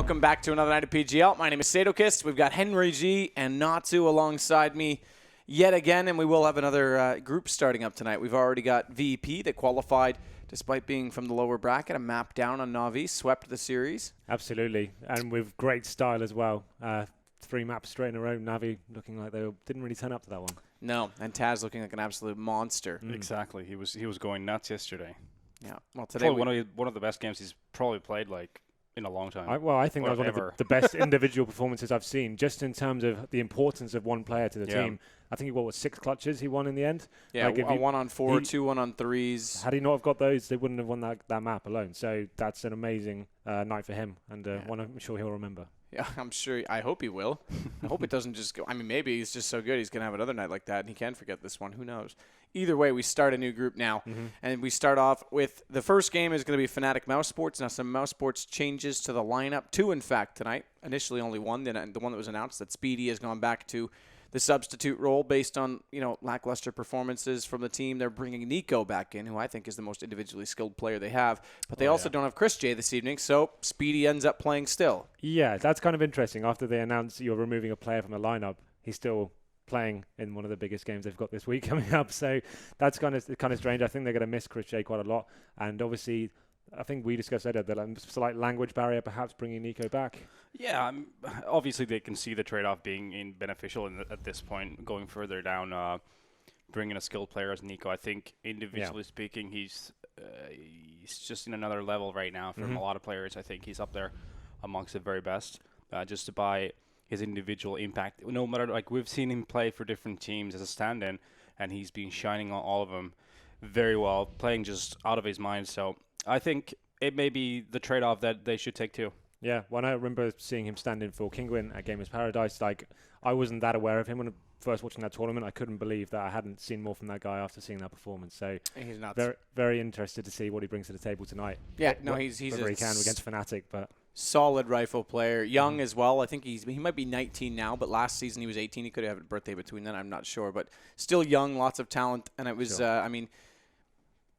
welcome back to another night of PGL. My name is Sadokist. We've got Henry G and Natsu alongside me yet again, and we will have another group starting up tonight. We've already got VP that qualified despite being from the lower bracket, a map down on Na'Vi, swept the series. Absolutely, and with great style as well. 3 maps straight in a row, Na'Vi looking like they didn't really turn up to that one. No, and Taz looking like an absolute monster. Exactly, he was going nuts yesterday. Yeah, well today one of the best games he's probably played like in a long time. I think that was one of the best individual performances I've seen, just in terms of the importance of one player to the team. I think he was 6 clutches he won in the end. Yeah, like 1 on 4, 2 1 on 3s. Had he not have got those, they wouldn't have won that map alone. So that's an amazing night for him, and one I'm sure he'll remember. Yeah, I'm sure. I hope he will. I hope it doesn't just go. I mean, maybe he's just so good he's going to have another night like that, and he can forget this one. Who knows? Either way, we start a new group now, and we start off with the first game is going to be Fnatic Mousesports. Now, some Mousesports changes to the lineup. 2, in fact, tonight. Initially, only 1. Then the one that was announced that Speedy has gone back to the substitute role based on, lackluster performances from the team. They're bringing Nico back in, who I think is the most individually skilled player they have. But they also don't have Chris J this evening, so Speedy ends up playing still. Yeah, that's kind of interesting. After they announce you're removing a player from the lineup, he's still playing in one of the biggest games they've got this week coming up. So that's kind of strange. I think they're going to miss Chris J quite a lot. And obviously, I think we discussed earlier the slight language barrier, perhaps bringing Nico back. Yeah, obviously they can see the trade-off being beneficial at this point, going further down, bringing a skilled player as Nico. I think individually speaking, he's just in another level right now from a lot of players. I think he's up there amongst the very best, just by his individual impact. No matter, like, we've seen him play for different teams as a stand-in, and he's been shining on all of them very well, playing just out of his mind. So I think it may be the trade-off that they should take too. Yeah, when I remember seeing him stand in for Kingwin at Gamers Paradise, like, I wasn't that aware of him when first watching that tournament. I couldn't believe that I hadn't seen more from that guy after seeing that performance. So he's nuts. Very, very interested to see what he brings to the table tonight. Yeah, he's whether he can against Fnatic, but solid rifle player, young as well. I think he might be 19 now, but last season he was 18. He could have had a birthday between then. I'm not sure, but still young, lots of talent, and it was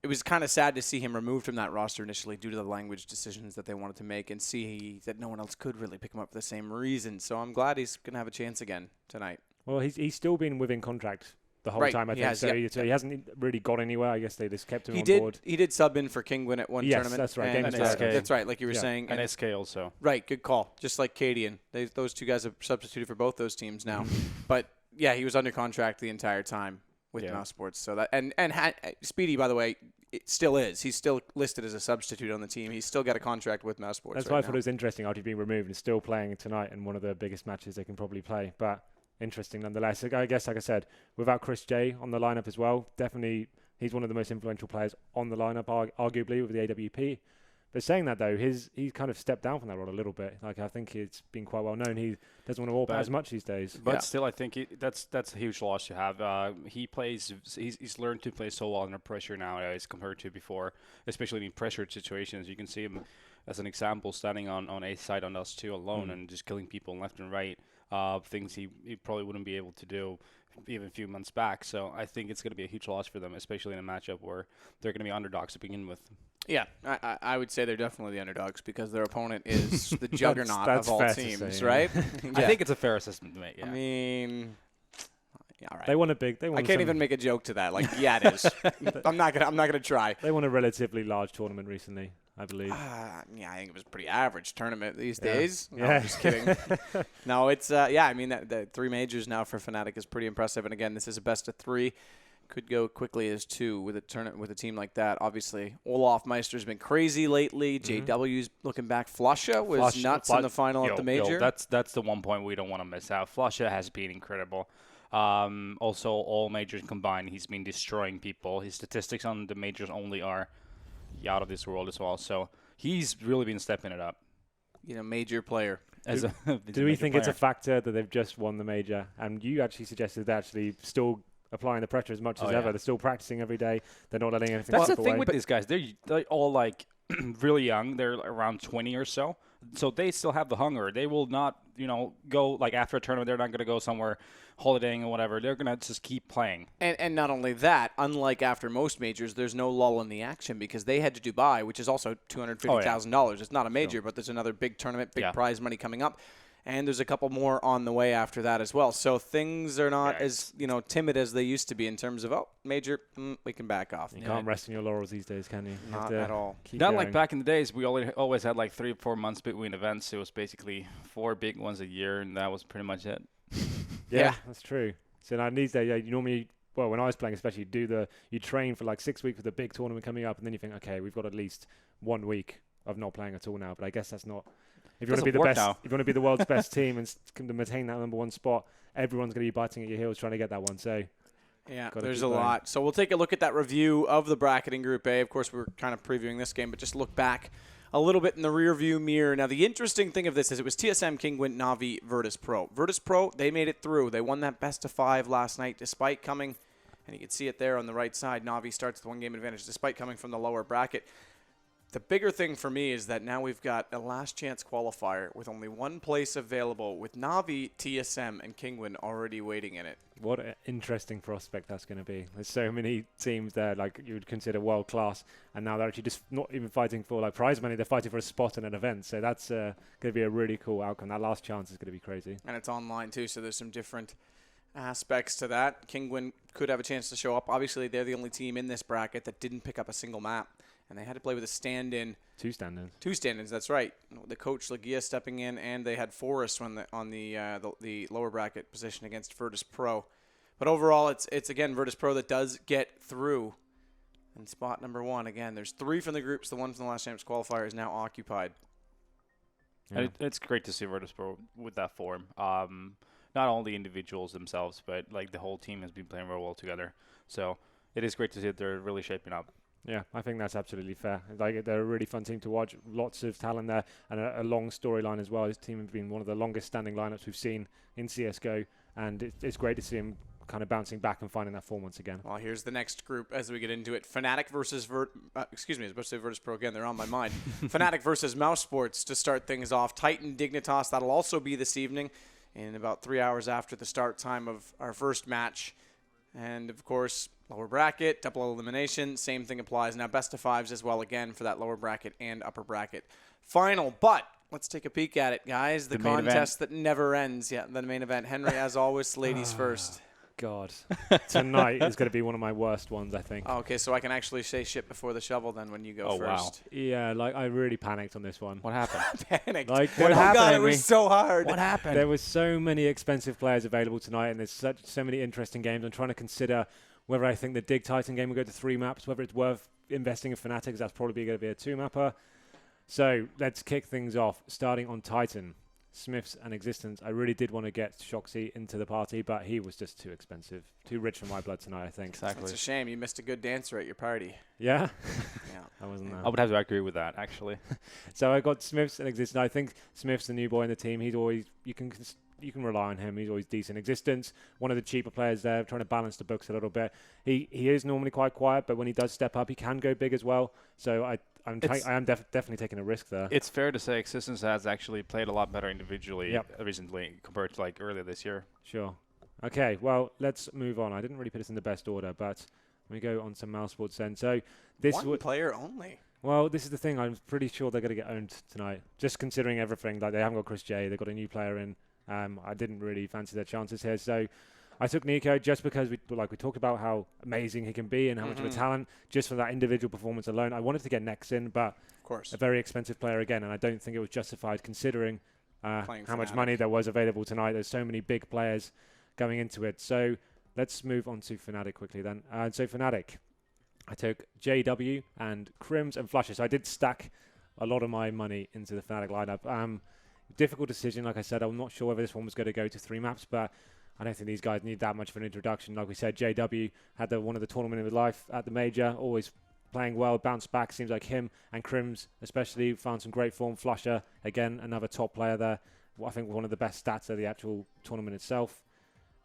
it was kind of sad to see him removed from that roster initially due to the language decisions that they wanted to make, and see that no one else could really pick him up for the same reason. So I'm glad he's going to have a chance again tonight. Well, he's still been within contract the whole time, I think. So he hasn't really got anywhere. I guess they just kept him on board. He did sub in for Kingwin at one tournament. Yes, that's right. And that's right, like you were saying. And SK also. Right, good call. Just like Cadian. Those two guys have substituted for both those teams now. But, yeah, he was under contract the entire time with Mousesports. So that and Speedy, by the way, it still is. He's still listed as a substitute on the team. He's still got a contract with Mousesports. That's why I thought it was interesting after being removed and still playing tonight in one of the biggest matches they can probably play. But interesting nonetheless. I guess, like I said, without Chris J on the lineup as well, definitely he's one of the most influential players on the lineup, arguably, with the AWP. But saying that, though, he's kind of stepped down from that role a little bit. Like, I think it's been quite well known. He doesn't want to AWP as much these days. But still, I think that's a huge loss to have. He's learned to play so well under pressure now as compared to before, especially in pressured situations. You can see him as an example standing on A side on us 2 alone and just killing people left and right. Things he probably wouldn't be able to do even a few months back. So I think it's going to be a huge loss for them, especially in a matchup where they're going to be underdogs to begin with. Yeah, I would say they're definitely the underdogs because their opponent is the juggernaut of all teams, right? I think it's a fair assessment to make. Yeah. I mean, all right. They want a big. I can't even make a joke to that. Like, yeah, it is. I'm not gonna try. They won a relatively large tournament recently, I believe. Yeah, I think it was a pretty average tournament these days. No, I'm just kidding. No, it's I mean, the 3 majors now for Fnatic is pretty impressive. And again, this is a best of 3. Could go quickly as 2 with a team like that. Obviously, Olaf Meister's been crazy lately. JW's looking back. Flusha was nuts in the final at the major. That's the one point we don't want to miss out. Flusha has been incredible. Also, all majors combined, he's been destroying people. His statistics on the majors only are out of this world as well. So he's really been stepping it up. Major player. Do we think it's a factor that they've just won the major? And you actually suggested they're actually still applying the pressure as much as ever. They're still practicing every day. They're not letting anything That's slip the thing away. with these guys. They're all like really young. They're around 20 or so. So they still have the hunger. They will not, go like after a tournament. They're not going to go somewhere holidaying or whatever. They're going to just keep playing. And not only that, unlike after most majors, there's no lull in the action because they head to Dubai, which is also $250,000. It's not a major, but there's another big tournament, big prize money coming up. And there's a couple more on the way after that as well. So things are not as, timid as they used to be in terms of, major, we can back off. You can't rest on your laurels these days, can you? Not at all. Not like back in the days. We always had like 3 or 4 months between events. It was basically 4 big ones a year, and that was pretty much it. Yeah, that's true. So now these days, you normally, when I was playing especially, you train for like 6 weeks with a big tournament coming up, and then you think, okay, we've got at least 1 week of not playing at all now. But I guess that's not. If you want to be the best, if you want to be the world's best team and to maintain that #1 spot, everyone's going to be biting at your heels trying to get that one. So, yeah, there's a lot. So we'll take a look at that review of the bracket in Group A. Of course, we're kind of previewing this game, but just look back a little bit in the rearview mirror. Now, the interesting thing of this is it was TSM, Kingwin, Na'Vi, Virtus Pro. Virtus Pro, they made it through. They won that best of 5 last night despite coming, and you can see it there on the right side. Na'Vi starts the 1-game advantage despite coming from the lower bracket. The bigger thing for me is that now we've got a last chance qualifier with only 1 place available with Na'Vi, TSM, and Kingwin already waiting in it. What an interesting prospect that's going to be. There's so many teams there like you would consider world class, and now they're actually just not even fighting for like prize money. They're fighting for a spot in an event. So that's going to be a really cool outcome. That last chance is going to be crazy. And it's online too, so there's some different aspects to that. Kingwin could have a chance to show up. Obviously, they're the only team in this bracket that didn't pick up a single map. And they had to play with a stand-in. 2 stand-ins. 2 stand-ins, that's right. The coach, Legia, stepping in, and they had Forrest on the lower bracket position against Virtus Pro. But overall, it's again, Virtus Pro that does get through. And spot #1, again, there's 3 from the groups. The one from the last chance qualifier is now occupied. Yeah. And it's great to see Virtus Pro with that form. Not only individuals themselves, but like the whole team has been playing very well together. So it is great to see that they're really shaping up. Yeah, I think that's absolutely fair. Like, they're a really fun team to watch. Lots of talent there and a long storyline as well. This team has been one of the longest standing lineups we've seen in CSGO, and it's great to see them kind of bouncing back and finding that form once again. Well, here's the next group as we get into it. Fnatic versus I was supposed to say Virtus Pro again. They're on my mind. Fnatic versus Mousesports to start things off. Titan, Dignitas, that'll also be this evening in about 3 hours after the start time of our first match. And, of course, lower bracket, double elimination, same thing applies. Now, best of 5s as well, again, for that lower bracket and upper bracket final. But let's take a peek at it, guys. The contest that never ends. Yeah, the main event. Henry, as always, ladies first. God. Tonight is going to be one of my worst ones, I think. Oh, okay, so I can actually say shit before the shovel then when you go first. Wow. Yeah, like I really panicked on this one. What happened? Panicked. Like, what happened? God, it was so hard. What happened? There was so many expensive players available tonight, and there's so many interesting games. I'm trying to consider whether I think the Dig Titan game will go to 3 maps, whether it's worth investing in Fnatic, because that's probably going to be a 2-mapper. So let's kick things off, starting on Titan. Smiths and Existence. I really did want to get Shoxy into the party, but he was just too expensive. Too rich for my blood tonight, I think. Exactly. It's a shame. You missed a good dancer at your party. Yeah? Yeah. I wasn't there. I would have to agree with that, actually. So I got Smiths and Existence. I think Smiths, the new boy in the team, he's always, you can rely on him. He's always decent. Existence, one of the cheaper players there, trying to balance the books a little bit. He is normally quite quiet, but when he does step up, he can go big as well. So I am definitely taking a risk there. It's fair to say Existence has actually played a lot better individually recently compared to like earlier this year. Sure. Okay, well, let's move on. I didn't really put this in the best order, but let me go on to Mousesports then. So this one player only. Well, this is the thing. I'm pretty sure they're going to get owned tonight, just considering everything. Like, they haven't got Chris J. They've got a new player in. I didn't really fancy their chances here, so I took Nico just because we talked about how amazing he can be and how much of a talent. Just for that individual performance alone, I wanted to get Nex in, but of course, a very expensive player again, and I don't think it was justified considering how much money there was available tonight. There's so many big players going into it. So let's move on to Fnatic quickly then. So Fnatic, I took JW and Crims and Flusher. So I did stack a lot of my money into the Fnatic lineup. Difficult decision, like I said. I'm not sure whether this one was going to go to 3 maps, but I don't think these guys need that much of an introduction. Like we said, JW had one of the tournament of his life at the major, always playing well, bounced back. Seems like him and Crims especially found some great form. Flusher, again, another top player there. I think one of the best stats of the actual tournament itself.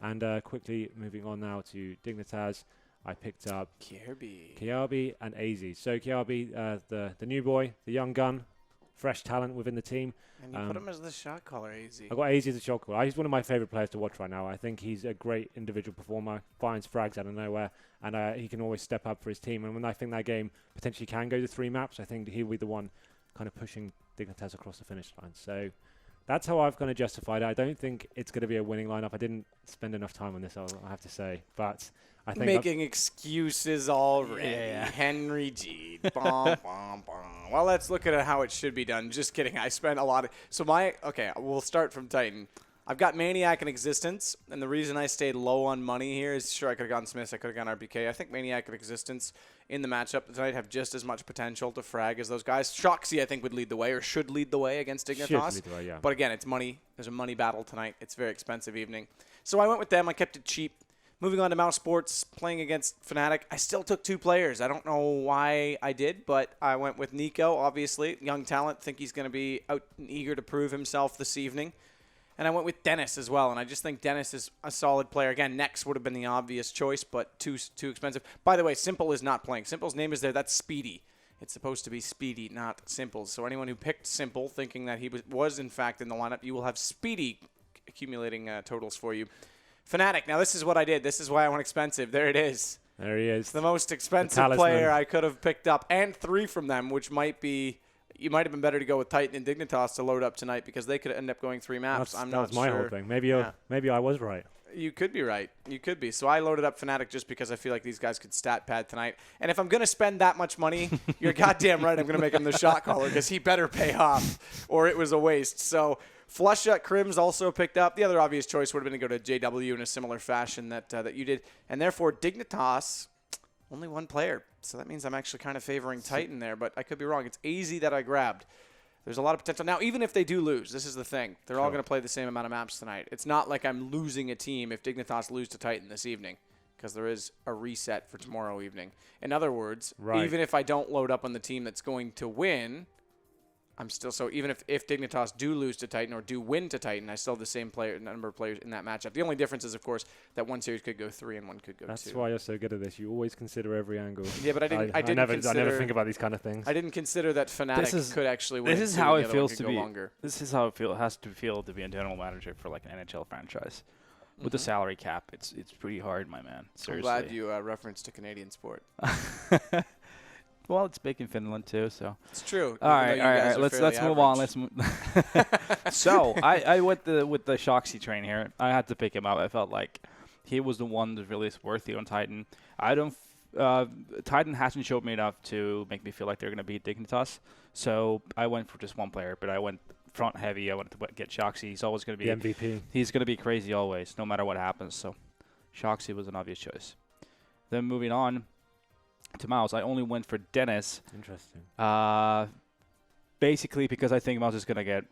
And quickly moving on now to Dignitas, I picked up Kiarbi and AZ. So Kiarbi, the new boy, the young gun, fresh talent within the team. And you put him as the shot caller, AZ. I got AZ as a shot caller. He's one of my favorite players to watch right now. I think he's a great individual performer, finds frags out of nowhere, and he can always step up for his team. And when I think that game potentially can go to 3 maps, I think he'll be the one kind of pushing Dignitas across the finish line. So that's how I've kind of justified it. I don't think it's going to be a winning lineup. I didn't spend enough time on this, I have to say. But I think making excuses already. Yeah. Henry G. Bom, bom, bom. Well, let's look at how it should be done. Just kidding. I spent a lot of... Okay, we'll start from Titan. I've got Maniac in Existence, and the reason I stayed low on money here is, sure, I could have gone Smiths, I could have gone RBK. I think Maniac and Existence in the matchup tonight have just as much potential to frag as those guys. Shoxy, I think, would lead the way, or should lead the way against Dignitas. Should lead the way, yeah. But again, it's money. There's a money battle tonight. It's a very expensive evening. So I went with them. I kept it cheap. Moving on to Mousesports, playing against Fnatic. I still took 2 players. I don't know why I did, but I went with Nico, obviously. Young talent. Think he's going to be out and eager to prove himself this evening. And I went with Dennis as well, and I just think Dennis is a solid player. Again, Nex would have been the obvious choice, but too expensive. By the way, Simple is not playing. Simple's name is there. That's Speedy. It's supposed to be Speedy, not Simple. So anyone who picked Simple thinking that he was in fact in the lineup, you will have Speedy accumulating totals for you. Fnatic. Now, this is what I did. This is why I went expensive. There it is. There he is. The most expensive player I could have picked up, and 3 from them, which might be... You might have been better to go with Titan and Dignitas to load up tonight because they could end up going 3 maps. That was my whole thing. Maybe I was right. You could be right. You could be. So I loaded up Fnatic just because I feel like these guys could stat pad tonight. And if I'm going to spend that much money, you're goddamn right I'm going to make him the shot caller because he better pay off or it was a waste. So Flusha, Crims also picked up. The other obvious choice would have been to go to JW in a similar fashion that you did. And therefore, Dignitas, only 1 player. So that means I'm actually kind of favoring Titan there, but I could be wrong. It's AZ that I grabbed. There's a lot of potential. Now, even if they do lose, this is the thing. They're all going to play the same amount of maps tonight. It's not like I'm losing a team if Dignitas lose to Titan this evening because there is a reset for tomorrow evening. In other words, even if I don't load up on the team that's going to win, I'm still... So even if Dignitas do lose to Titan or do win to Titan, I still have the same number of players in that matchup. The only difference is, of course, that one series could go 3 and one could go 2. That's why you're so good at this. You always consider every angle. Yeah, but I never think about these kind of things. I didn't consider that Fnatic could actually win. This is how it feels to be. This is how it has to feel to be a general manager for like an NHL franchise. With the salary cap, it's pretty hard, my man. Seriously. I'm glad you referenced a Canadian sport. Well, it's big in Finland too, so it's true. All right. Let's move on. So I went with the Shoxy train here. I had to pick him up. I felt like he was the one that's really worthy on Titan. Titan hasn't showed me enough to make me feel like they're going to beat Dignitas. So I went for just 1 player, but I went front heavy. I wanted to get Shoxy. He's always going to be the MVP. He's going to be crazy always, no matter what happens. So Shoxy was an obvious choice. Then moving on to Mouse, I only went for Dennis. Interesting. Basically because I think Mouse is going to get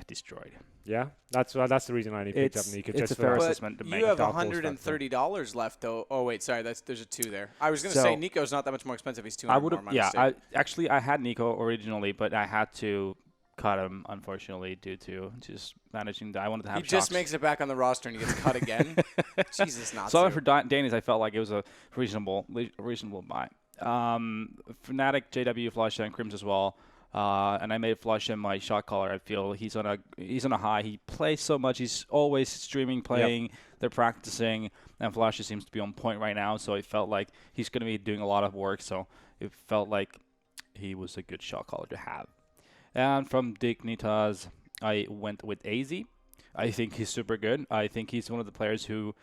destroyed. Yeah, that's the reason I picked up Nico. It's a fair assessment to make. You have $130 left, though. Oh wait, sorry, there's a 2 there. I was going to say Nico's not that much more expensive. He's 200 more. Yeah, I had Nico originally, but I had to cut him, unfortunately, due to just managing. I wanted to have. He just makes it back on the roster and he gets cut again. Jesus, not so. For Danis, I felt like it was a reasonable buy. Fnatic, JW, Flusha, and Crims as well. And I made Flusha my shot caller. I feel he's on a high. He plays so much. He's always streaming, playing. Yep. They're practicing, and Flusha seems to be on point right now. So it felt like he's going to be doing a lot of work. So it felt like he was a good shot caller to have. And from Dignitas, I went with AZ. I think he's super good. I think he's one of the players who,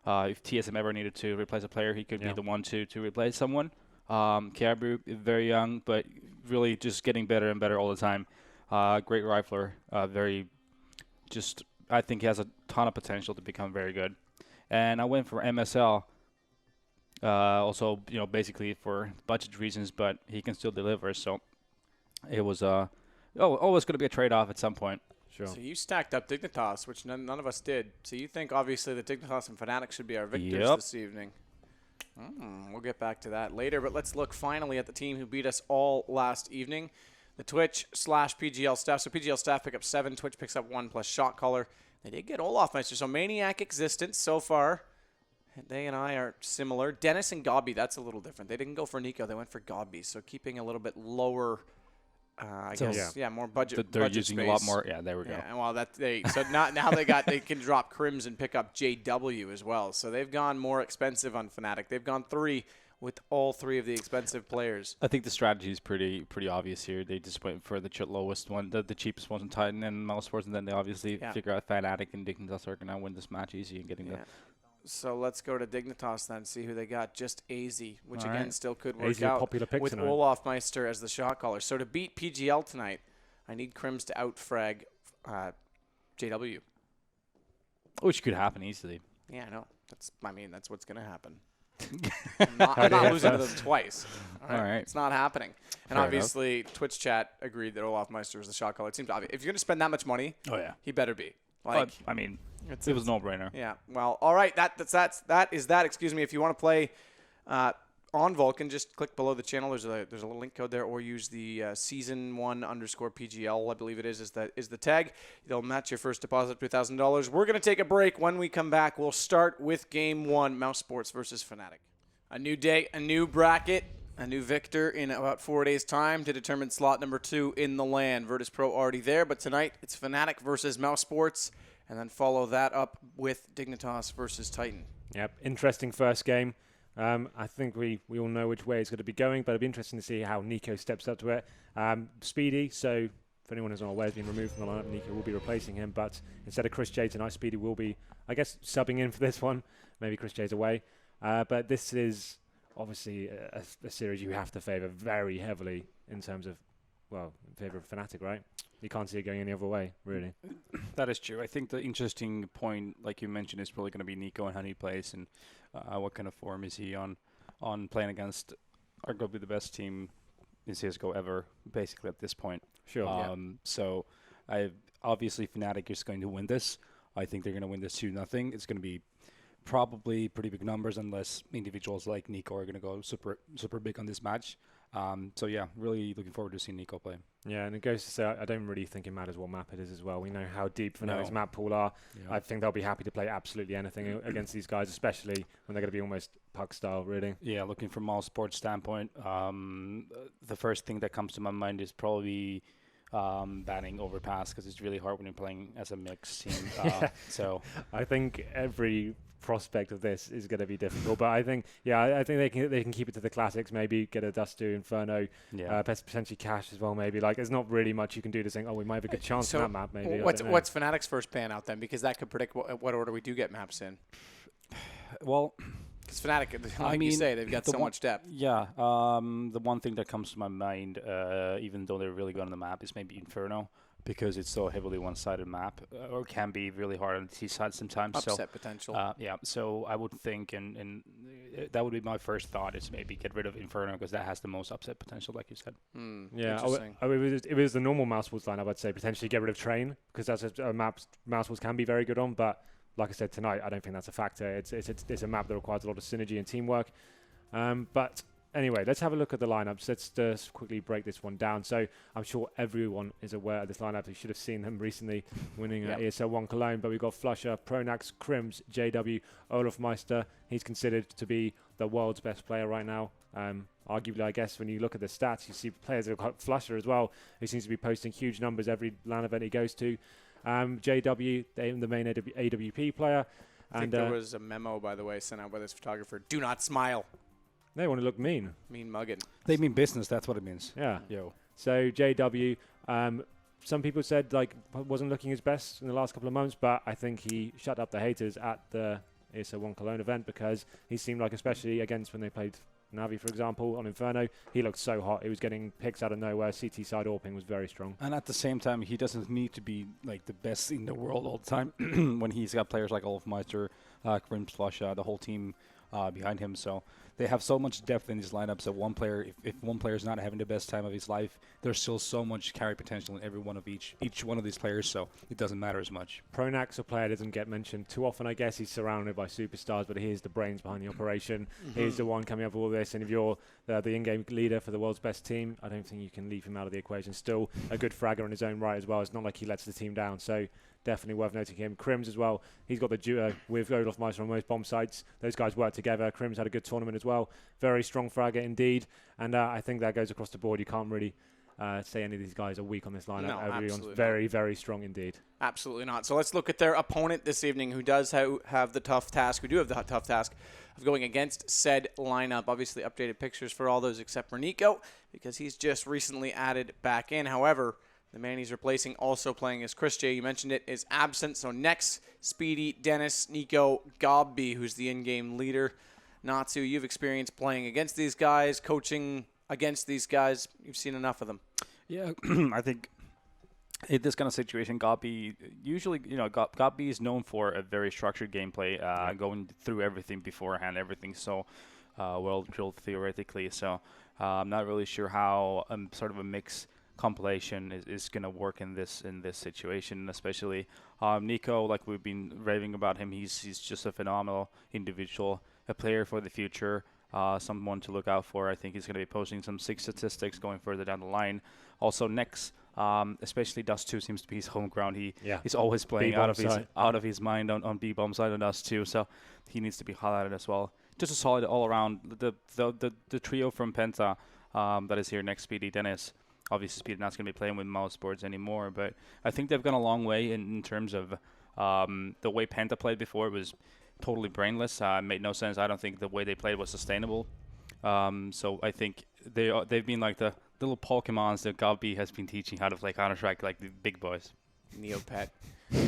if TSM ever needed to replace a player, he could be the one to replace someone. Caribou, very young, but really just getting better and better all the time. Great rifler. I think he has a ton of potential to become very good. And I went for MSL. Also, basically for budget reasons, but he can still deliver. So it was always going to be a trade-off at some point. Sure. So you stacked up Dignitas, which none of us did. So you think, obviously, that Dignitas and Fnatic should be our victors this evening. We'll get back to that later, but let's look finally at the team who beat us all last evening. The Twitch/PGL staff. So PGL staff pick up 7, Twitch picks up 1 plus shot caller. They did get Olaf Meister, so Maniac Existence so far. They and I are similar. Dennis and Gobby, that's a little different. They didn't go for Nico, they went for Gobby, so keeping a little bit lower I guess more budget. They're budget using space. a lot more. Yeah, there we go. Yeah, well, so now they can drop Crims and pick up JW as well. So they've gone more expensive on Fnatic. They've gone 3 with all 3 of the expensive players. I think the strategy is pretty obvious here. They just went for the lowest one, the cheapest one in Titan and Mousesports, and then they obviously figure out Fnatic and Dignitas are going to win this match easy and getting the. So let's go to Dignitas then, see who they got. Just AZ, which again still could work AZ out popular pick with tonight. Olaf Meister as the shot caller. So to beat PGL tonight, I need Crims to outfrag JW. Which could happen easily. Yeah, I know. That's what's going to happen. I'm not losing to them twice. All right. It's not happening. And Fair obviously, enough. Twitch chat agreed that Olaf Meister was the shot caller. It seems obvious. If you're going to spend that much money, he better be. Like, it was a no-brainer. Yeah. Well, all right. That is that. Excuse me. If you want to play on Vulcan, just click below the channel. There's a little link code there, or use the Season1 _PGL. I believe it is the tag. They'll match your first deposit to $1,000. We're gonna take a break. When we come back, we'll start with Game 1, Mousesports versus Fnatic. A new day, a new bracket, a new victor in about 4 days' time to determine slot number 2 in the LAN. Virtus Pro already there, but tonight it's Fnatic versus Mousesports, and then follow that up with Dignitas versus Titan. Yep, interesting first game. I think we all know which way it's going to be going, but it'll be interesting to see how Nico steps up to it. Speedy, so if anyone is unaware, has been removed from the lineup. Nico will be replacing him, but instead of Chris J tonight, Speedy will be, I guess, subbing in for this one. Maybe Chris J's away. But this is obviously a series you have to favour very heavily in terms of, well, in favour of Fnatic, right? You can't see it going any other way, really. That is true. I think the interesting point, like you mentioned, is probably going to be Nico and how he plays and what kind of form is he on playing against arguably the best team in CSGO ever, basically at this point. Sure. So obviously Fnatic is going to win this. I think they're going to win this 2-0. It's going to be probably pretty big numbers unless individuals like Nico are going to go super big on this match. So yeah, really looking forward to seeing Nico play. Yeah, and it goes to say I don't really think it matters what map it is as well. We know how deep Fnatic's map pool are. Yeah. I think they'll be happy to play absolutely anything against these guys, especially when they're going to be almost puck style, really. Yeah, looking from Mousesports standpoint, the first thing that comes to my mind is probably banning overpass, because it's really hard when you're playing as a mixed team. So I think every prospect of this is going to be difficult, but I think they can keep it to the classics, maybe get a Dustu, Inferno, potentially Cash as well, maybe. Like, there's not really much you can do to think, we might have a good chance on that map, maybe. What's Fnatic's first ban out then? Because that could predict what order we do get maps in. Well, because Fnatic, like you say, they've got so much depth. Yeah, the one thing that comes to my mind, even though they're really good on the map, is maybe Inferno, because it's so heavily one-sided map, or can be really hard on the T side sometimes. Upset potential. So I would think, and that would be my first thought, is maybe get rid of Inferno, because that has the most upset potential, like you said. If it was the normal Mousesports lineup, I'd say potentially get rid of Train, because that's a map Mousesports can be very good on, but like I said tonight, I don't think that's a factor. It's a map that requires a lot of synergy and teamwork. But anyway, let's have a look at the lineups. Let's just quickly break this one down. So I'm sure everyone is aware of this lineup. You should have seen them recently winning ESL 1 Cologne. But we've got Flusher, Pronax, Crims, JW, Olaf Meister. He's considered to be the world's best player right now. Arguably, I guess, when you look at the stats, you see players like Flusher as well, who seems to be posting huge numbers every LAN event he goes to. JW, the main AWP player. I think there was a memo, by the way, sent out by this photographer. Do not smile. They want to look mean. Mean mugging. They mean business. That's what it means. Yeah. Yo. So JW, some people said wasn't looking his best in the last couple of months, but I think he shut up the haters at the ESL 1 Cologne event, because he seemed like, especially against when they played Navi, for example, on Inferno, he looked so hot. He was getting picks out of nowhere. CT side AWPing was very strong. And at the same time, he doesn't need to be like the best in the world all the time when he's got players like Olaf Meister, Crims, Flush, the whole team behind him. So they have so much depth in these lineups that one player, if one player is not having the best time of his life, there's still so much carry potential in every one of each one of these players, so it doesn't matter as much. Pronax, a player, doesn't get mentioned too often, I guess. He's surrounded by superstars, but he's the brains behind the operation. He's the one coming up with all this, and if you're the in-game leader for the world's best team, I don't think you can leave him out of the equation. Still a good fragger in his own right as well. It's not like he lets the team down, so definitely worth noting him. Crims as well. He's got the duo with Olaf Meister on most bomb sites. Those guys work together. Crims had a good tournament as well. Very strong fragger indeed. And I think that goes across the board. You can't really say any of these guys are weak on this lineup. No, Everyone's very, very strong indeed. Absolutely not. So let's look at their opponent this evening, who does have the tough task. We do have the tough task of going against said lineup. Obviously, updated pictures for all those except for Nico, because he's just recently added back in. However, the man he's replacing, also playing as Chris J, you mentioned it, is absent. So next, Speedy, Dennis, Nico, Gobby, who's the in-game leader. Natsu, you've experienced playing against these guys, coaching against these guys. You've seen enough of them. Yeah, I think in this kind of situation, Gobby usually, Gobby is known for a very structured gameplay, going through everything beforehand, everything so well drilled theoretically. So I'm not really sure how sort of a mix compilation is going to work in this situation, especially Nico. Like we've been raving about him, he's just a phenomenal individual, a player for the future. Someone to look out for. I think he's going to be posting some sick statistics going further down the line. Also, next, especially Dust 2 seems to be his home ground. He's always playing out of his mind on B-bomb side on Dust 2, so he needs to be highlighted as well. Just a solid all around. The trio from Penta that is here next, Speedy, Dennis. Obviously, Speedy not going to be playing with Mousesports anymore, but I think they've gone a long way in terms of the way Penta played before. It was totally brainless. Made no sense. I don't think the way they played was sustainable. So I think they've been like the little Pokemons that Gobby has been teaching how to play Counter-Strike, like the big boys. Neopet.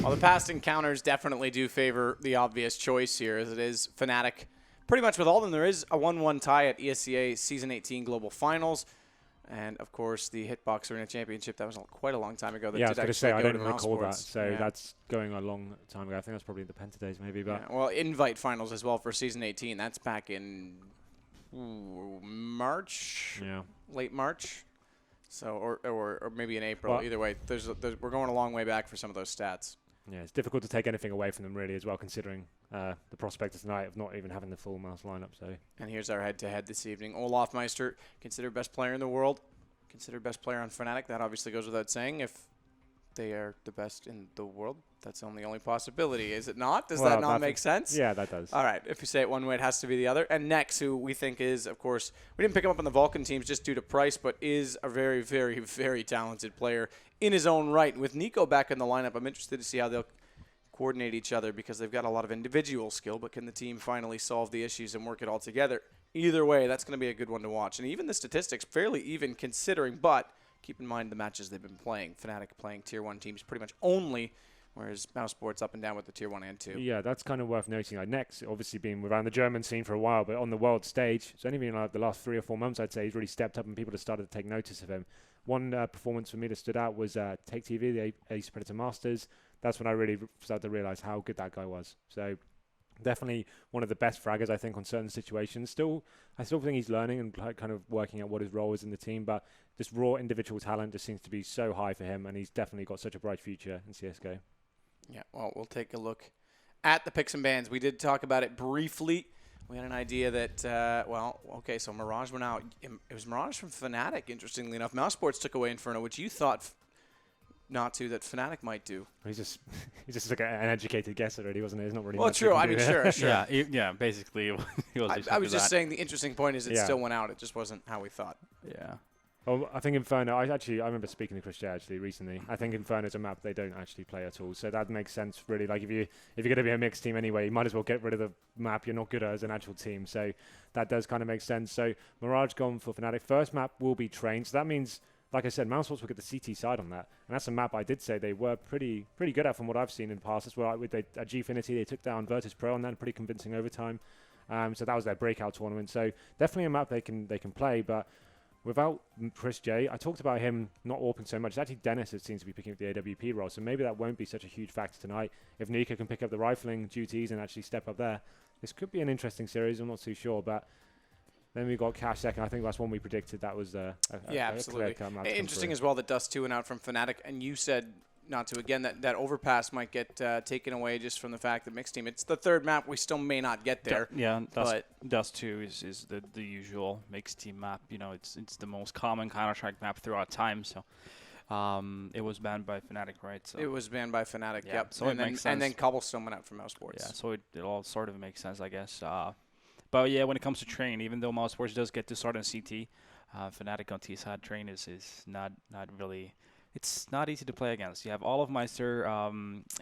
Well, the past encounters definitely do favor the obvious choice here, as it is Fnatic. Pretty much with all of them, there is a 1-1 tie at ESEA Season 18 Global Finals. And, of course, the Hitbox Arena Championship, that was quite a long time ago. I was going to say, I don't recall that. So that's going a long time ago. I think that's probably the Penta days maybe. But Well, Invite Finals as well for Season 18. That's back in March? Yeah. Late March? So, or maybe in April. Well, either way, we're going a long way back for some of those stats. Yeah, it's difficult to take anything away from them really as well, considering the prospect tonight of not even having the full mouse lineup. So. And here's our head-to-head this evening. Olaf Meister, considered best player in the world, considered best player on Fnatic. That obviously goes without saying. If they are the best in the world, that's the only possibility, is it not? Does that not make sense? Yeah, that does. All right, if you say it one way, it has to be the other. And next, who we think is, of course, we didn't pick him up on the Vulcan teams just due to price, but is a very, very, very talented player in his own right. With Nico back in the lineup, I'm interested to see how they'll coordinate each other, because they've got a lot of individual skill, but can the team finally solve the issues and work it all together? Either way, that's going to be a good one to watch. And even the statistics, fairly even considering, but keep in mind the matches they've been playing. Fnatic playing Tier 1 teams pretty much only, whereas Mousesports up and down with the Tier 1 and 2. Yeah, that's kind of worth noting. Like Next, obviously been around the German scene for a while, but on the world stage, it's only been like the last 3 or 4 months, I'd say, he's really stepped up and people have started to take notice of him. One performance for me that stood out was Take TV, the Ace Predator Masters. That's when I really started to realize how good that guy was. So definitely one of the best fraggers, I think, on certain situations. I still think he's learning and kind of working out what his role is in the team, but this raw individual talent just seems to be so high for him, and he's definitely got such a bright future in CSGO. Yeah, well, we'll take a look at the picks and bans. We did talk about it briefly. We had an idea that, so Mirage went out. It was Mirage from Fnatic, interestingly enough. Mousesports took away Inferno, which you thought that Fnatic might do. He's just like an educated guesser, really, wasn't he? He's not really. Well, true. I mean, sure. Yeah. Basically, he was. I was just saying the interesting point is it still went out. It just wasn't how we thought. Yeah. Well, I think Inferno. I remember speaking to Chris J recently. I think Inferno's a map they don't actually play at all, so that makes sense really. Like if you're going to be a mixed team anyway, you might as well get rid of the map you're not good at as an actual team. So that does kind of make sense. So Mirage gone for Fnatic. First map will be Train. So that means, like I said, Mousesports will get the CT side on that, and that's a map I did say they were pretty good at from what I've seen in the past as well. With at Gfinity, they took down Virtus Pro on that in pretty convincing overtime. So that was their breakout tournament. So definitely a map they can play, but without Chris J, I talked about him not warping so much. It's actually Dennis that seems to be picking up the AWP role, so maybe that won't be such a huge factor tonight. If Nika can pick up the rifling duties and actually step up there, this could be an interesting series. I'm not too sure, but then we got Cash second. I think that's one we predicted. That was absolutely interesting as well that Dust 2 went out from Fnatic, and you said not to again that overpass might get taken away just from the fact that mixed team. It's the third map. We still may not get there. Dust 2 is the usual mixed team map. You know, it's the most common Counter-Strike map throughout time. So it was banned by Fnatic, right? So it was banned by Fnatic. Yeah, yep. So it makes sense. And then Cobblestone went out from Mousesports. Yeah. So it all sort of makes sense, I guess. But yeah, when it comes to Train, even though Mousesports does get to start on CT, Fnatic on T-side train is not really. It's not easy to play against. You have all of Meister.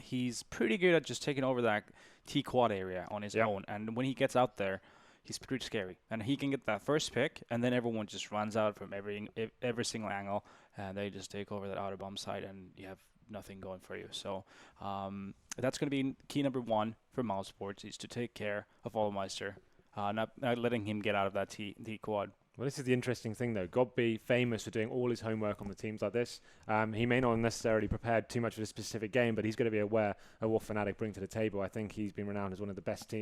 He's pretty good at just taking over that T quad area on his own, and when he gets out there, he's pretty scary. And he can get that first pick, and then everyone just runs out from every single angle, and they just take over that outer bomb site, and you have nothing going for you. So that's going to be key number 1 for Mousesports, is to take care of Allmeister, not letting him get out of that T quad. Well, this is the interesting thing, though. Godby, famous for doing all his homework on the teams like this. He may not necessarily prepared too much for the specific game, but he's going to be aware of what Fnatic bring to the table. I think he's been renowned as one of the best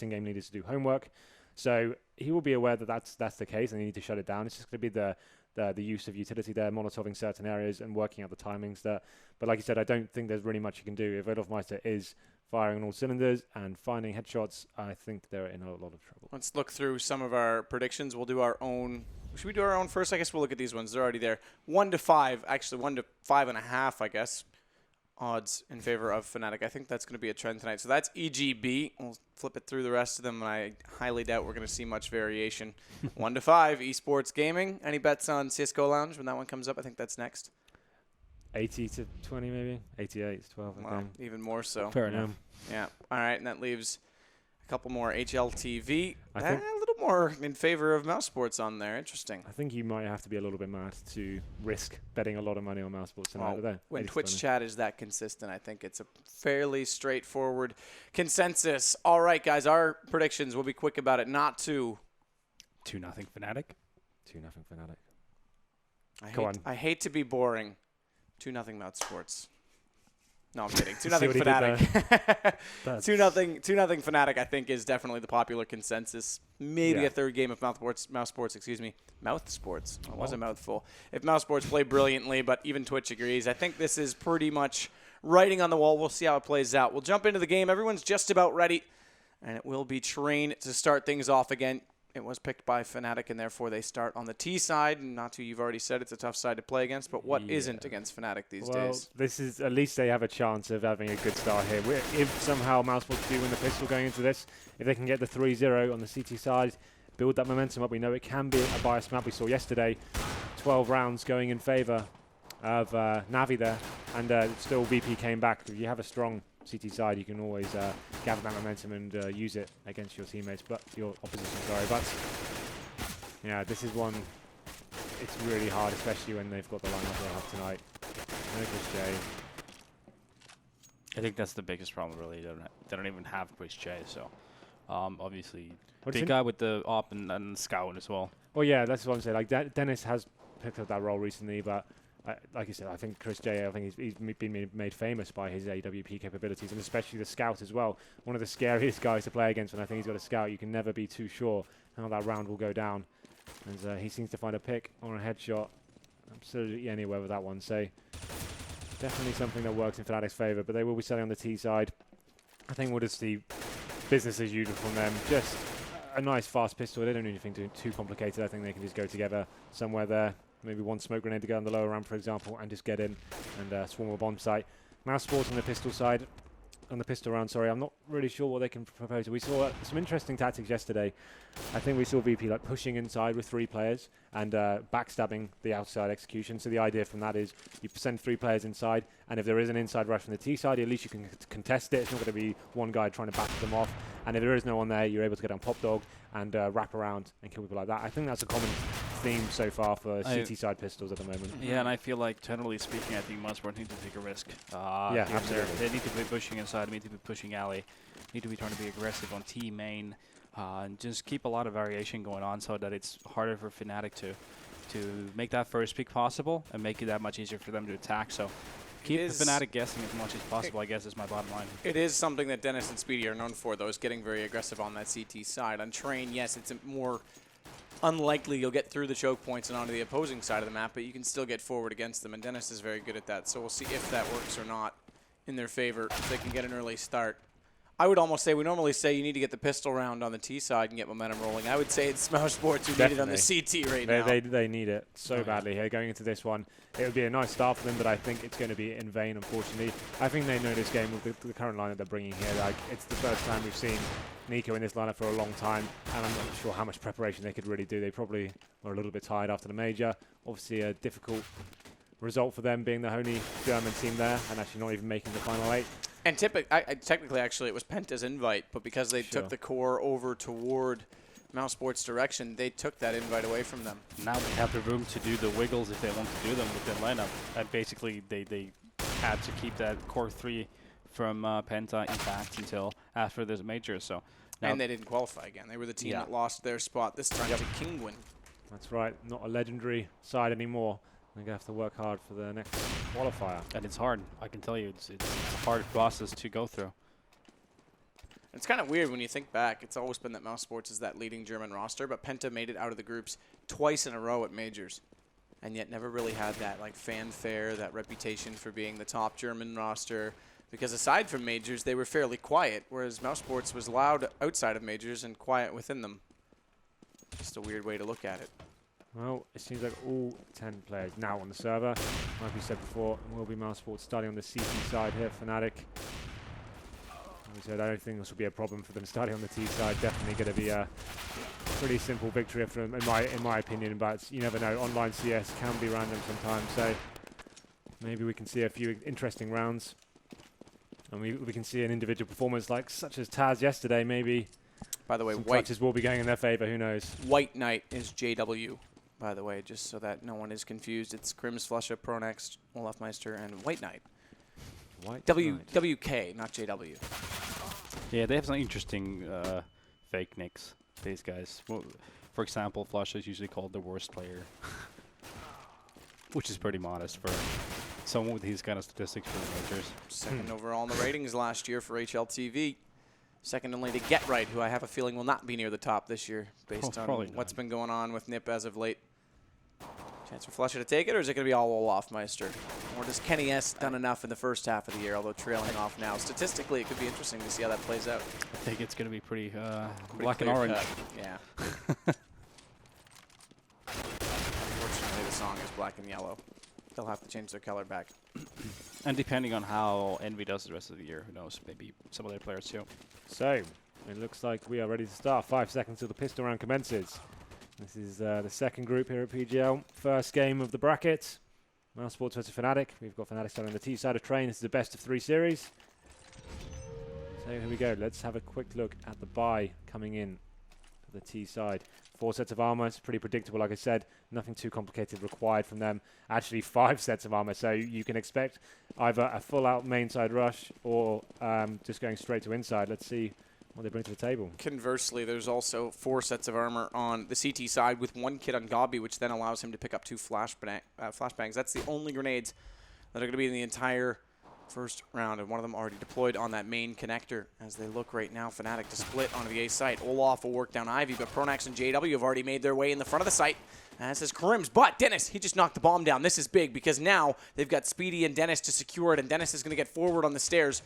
in-game leaders to do homework. So he will be aware that that's the case, and they need to shut it down. It's just going to be the use of utility there, molotoving certain areas and working out the timings there. But like you said, I don't think there's really much you can do. If Olofmeister is firing on all cylinders and finding headshots, I think they're in a lot of trouble. Let's look through some of our predictions. We'll do our own. Should we do our own first? I guess we'll look at these ones. They're already there. 1 to 5, actually 1 to 5.5, I guess, odds in favor of Fnatic. I think that's going to be a trend tonight. So that's EGB. We'll flip it through the rest of them, and I highly doubt we're going to see much variation. 1 to 5, esports gaming. Any bets on CSGO Lounge when that one comes up? I think that's next. 80 to 20 maybe? 88 to 12. Wow, even more so. Fair enough. Yeah. All right, and that leaves a couple more HLTV. I think a little more in favor of Mousesports on there. Interesting. I think you might have to be a little bit mad to risk betting a lot of money on Mousesports tonight. Well, when Twitch chat is that consistent, I think it's a fairly straightforward consensus. All right, guys, our predictions. We'll be quick about it. Not 2. 2-0 Fnatic. 2-0 Fnatic. I hate to be boring. 2-0 Mousesports. No, I'm kidding. 2-0 Fnatic. 2-0 Fnatic, I think, is definitely the popular consensus. Maybe a third game of Mousesports, excuse me. Mouthsports. It was a mouthful. If Mousesports play brilliantly, but even Twitch agrees. I think this is pretty much writing on the wall. We'll see how it plays out. We'll jump into the game. Everyone's just about ready, and it will be Train to start things off again. It was picked by Fnatic, and therefore they start on the T side. And not to, you've already said it's a tough side to play against, but what isn't against Fnatic these days? This is, at least they have a chance of having a good start here. If somehow Mousesports do win the pistol going into this, if they can get the 3-0 on the CT side, build that momentum up. We know it can be a biased map. We saw yesterday 12 rounds going in favor of Navi there, and still VP came back. If you have a strong CT side, you can always gather that momentum and use it against your teammates, but your opposition, sorry. But yeah, this is one, it's really hard, especially when they've got the lineup they have tonight. No Chris J. I think that's the biggest problem, really. They don't even have Chris J, so obviously big guy with the op and scout as well. Well, yeah, that's what I'm saying. Like Dennis has picked up that role recently, but like you said, I think Chris J, I think he's been made famous by his AWP capabilities, and especially the scout as well. One of the scariest guys to play against when I think he's got a scout. You can never be too sure how that round will go down. And he seems to find a pick or a headshot absolutely anywhere with that one. So definitely something that works in Fnatic's favour, but they will be selling on the T side. I think we'll just see business as usual from them. Just a nice fast pistol. They don't need anything too complicated. I think they can just go together somewhere there. Maybe one smoke grenade to go on the lower ramp, for example, and just get in and swarm a bomb site. Mousesports on the pistol side, on the pistol round, sorry, I'm not really sure what they can propose. We saw some interesting tactics yesterday. I think we saw VP like pushing inside with 3 players and backstabbing the outside execution. So the idea from that is you send 3 players inside, and if there is an inside rush from the T side, at least you can contest it. It's not going to be one guy trying to back them off. And if there is no one there, you're able to get on pop dog and wrap around and kill people like that. I think that's a common theme so far for CT side pistols at the moment. Yeah, and I feel like, generally speaking, I think Mousesports need to take a risk. Yeah, absolutely. They need to be pushing inside, they need to be pushing alley, need to be trying to be aggressive on T main, and just keep a lot of variation going on so that it's harder for Fnatic to make that first pick possible and make it that much easier for them to attack. So keep Fnatic guessing as much as possible, I guess, is my bottom line. It is something that Dennis and Speedy are known for, though, is getting very aggressive on that CT side. On Train, yes, it's more unlikely you'll get through the choke points and onto the opposing side of the map, but you can still get forward against them, and Dennis is very good at that. So we'll see if that works or not in their favor, if they can get an early start. I would almost say, we normally say you need to get the pistol round on the T side and get momentum rolling. I would say it's Mousesports who need it on the CT right now. They need it so badly here. Going into this one, it would be a nice start for them, but I think it's going to be in vain, unfortunately. I think they know this game with the current lineup they're bringing here. Like, it's the first time we've seen Nico in this lineup for a long time, and I'm not sure how much preparation they could really do. They probably were a little bit tired after the major. Obviously, a difficult result for them, being the only German team there and actually not even making the final 8. And technically, actually, it was Penta's invite, but because they took the core over toward Mousesports' direction, they took that invite away from them. Now they have the room to do the wiggles if they want to do them with their lineup. And basically, they had to keep that core 3 from Penta intact until after this major. So and they didn't qualify again. They were the team that lost their spot this time to Kingwin. That's right. Not a legendary side anymore. They're going to have to work hard for the next qualifier. And it's hard. I can tell you, it's a hard process to go through. It's kind of weird when you think back. It's always been that Mousesports is that leading German roster, but Penta made it out of the groups twice in a row at majors, and yet never really had that like fanfare, that reputation for being the top German roster. Because aside from majors, they were fairly quiet, whereas Mousesports was loud outside of majors and quiet within them. Just a weird way to look at it. Well, it seems like all 10 players now on the server. Like we said before, will be Mousesports starting on the CT side here. Fnatic. Like we said, I don't think this will be a problem for them starting on the T side. Definitely going to be a pretty simple victory for them, in my opinion. But you never know. Online CS can be random sometimes, so maybe we can see a few interesting rounds, and we can see an individual performance like such as Taz yesterday. Maybe. By the way, some clutches will be going in their favor. Who knows? White Knight is JW. By the way, just so that no one is confused, it's Grimm's Flusha, Pronex, Olafmeister, and White Knight. WK, not JW. Yeah, they have some interesting fake nicks, these guys. Well, for example, Flusha is usually called the worst player, which is pretty modest for someone with these kind of statistics for the majors. Second overall in the ratings last year for HLTV. Second only to Get Right, who I have a feeling will not be near the top this year based on what's been going on with Nip as of late. Chance for Flusha to take it, or is it going to be all Olafmeister? Or does Kenny S done enough in the first half of the year, although trailing off now? Statistically, it could be interesting to see how that plays out. I think it's going to be pretty black and orange. Yeah. Unfortunately, the song is black and yellow. They'll have to change their color back. And depending on how Envy does the rest of the year, who knows, maybe some other players too. So, it looks like we are ready to start. 5 seconds till the pistol round commences. This is the second group here at PGL. First game of the bracket. Mousesports versus Fnatic. We've got Fnatic starting on the T side of Train. This is the best of 3 series. So here we go. Let's have a quick look at the buy coming in for the T side. 4 sets of armor. It's pretty predictable, like I said. Nothing too complicated required from them. Actually, 5 sets of armor. So you can expect either a full-out main side rush or just going straight to inside. Let's see what they bring to the table. Conversely, there's also 4 sets of armor on the CT side with 1 kit on Gobby, which then allows him to pick up 2 flashbangs. That's the only grenades that are going to be in the entire first round, and one of them already deployed on that main connector as they look right now. Fnatic to split onto the A site. Olaf will work down Ivy, but Pronax and JW have already made their way in the front of the site. As is Karims, but Dennis, he just knocked the bomb down. This is big because now they've got Speedy and Dennis to secure it, and Dennis is going to get forward on the stairs.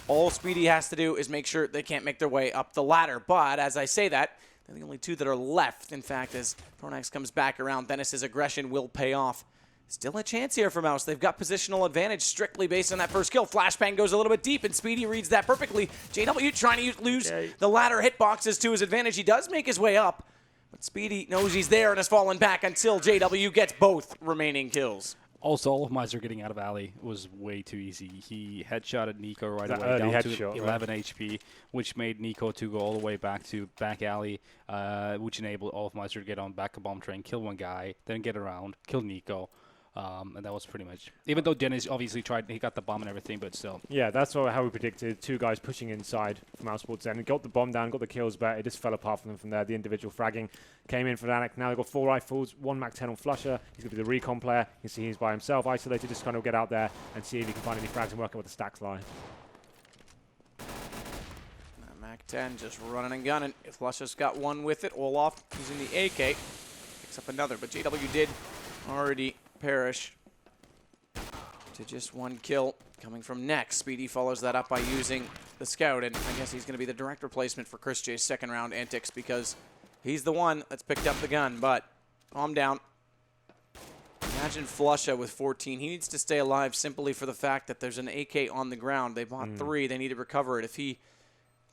All Speedy has to do is make sure they can't make their way up the ladder. But as I say that, they're the only 2 that are left. In fact, as Pronax comes back around, Dennis's aggression will pay off. Still a chance here for Mouse. They've got positional advantage strictly based on that first kill. Flashbang goes a little bit deep, and Speedy reads that perfectly. JW trying to lose the ladder hitboxes to his advantage. He does make his way up, but Speedy knows he's there and has fallen back until JW gets both remaining kills. Also, Olafmeister getting out of alley was way too easy. He headshotted Nico right away down to 11 HP, which made Nico to go all the way back to back alley, which enabled Olafmeister to get on back a bomb train, kill 1 guy, then get around, kill Nico. And that was pretty much, even though Dennis obviously tried, he got the bomb and everything, but still. Yeah, that's how we predicted. 2 guys pushing inside from Mousesports and got the bomb down, got the kills back. It just fell apart from them from there. The individual fragging came in for Fnatic. Now they've got 4 rifles, 1 Mac 10 on Flusha. He's going to be the recon player. You can see he's by himself, isolated, just kind of get out there and see if he can find any frags and work out what the stacks lie. Mac 10 just running and gunning. If Flusha's got 1 with it, Olaf using the AK picks up another, but JW did already perish to just 1 kill coming from next. Speedy follows that up by using the scout, and I guess he's going to be the direct replacement for Chris J's second round antics because he's the one that's picked up the gun. But calm down. Imagine Flusha with 14. He needs to stay alive simply for the fact that there's an AK on the ground. They bought 3. They need to recover it. If he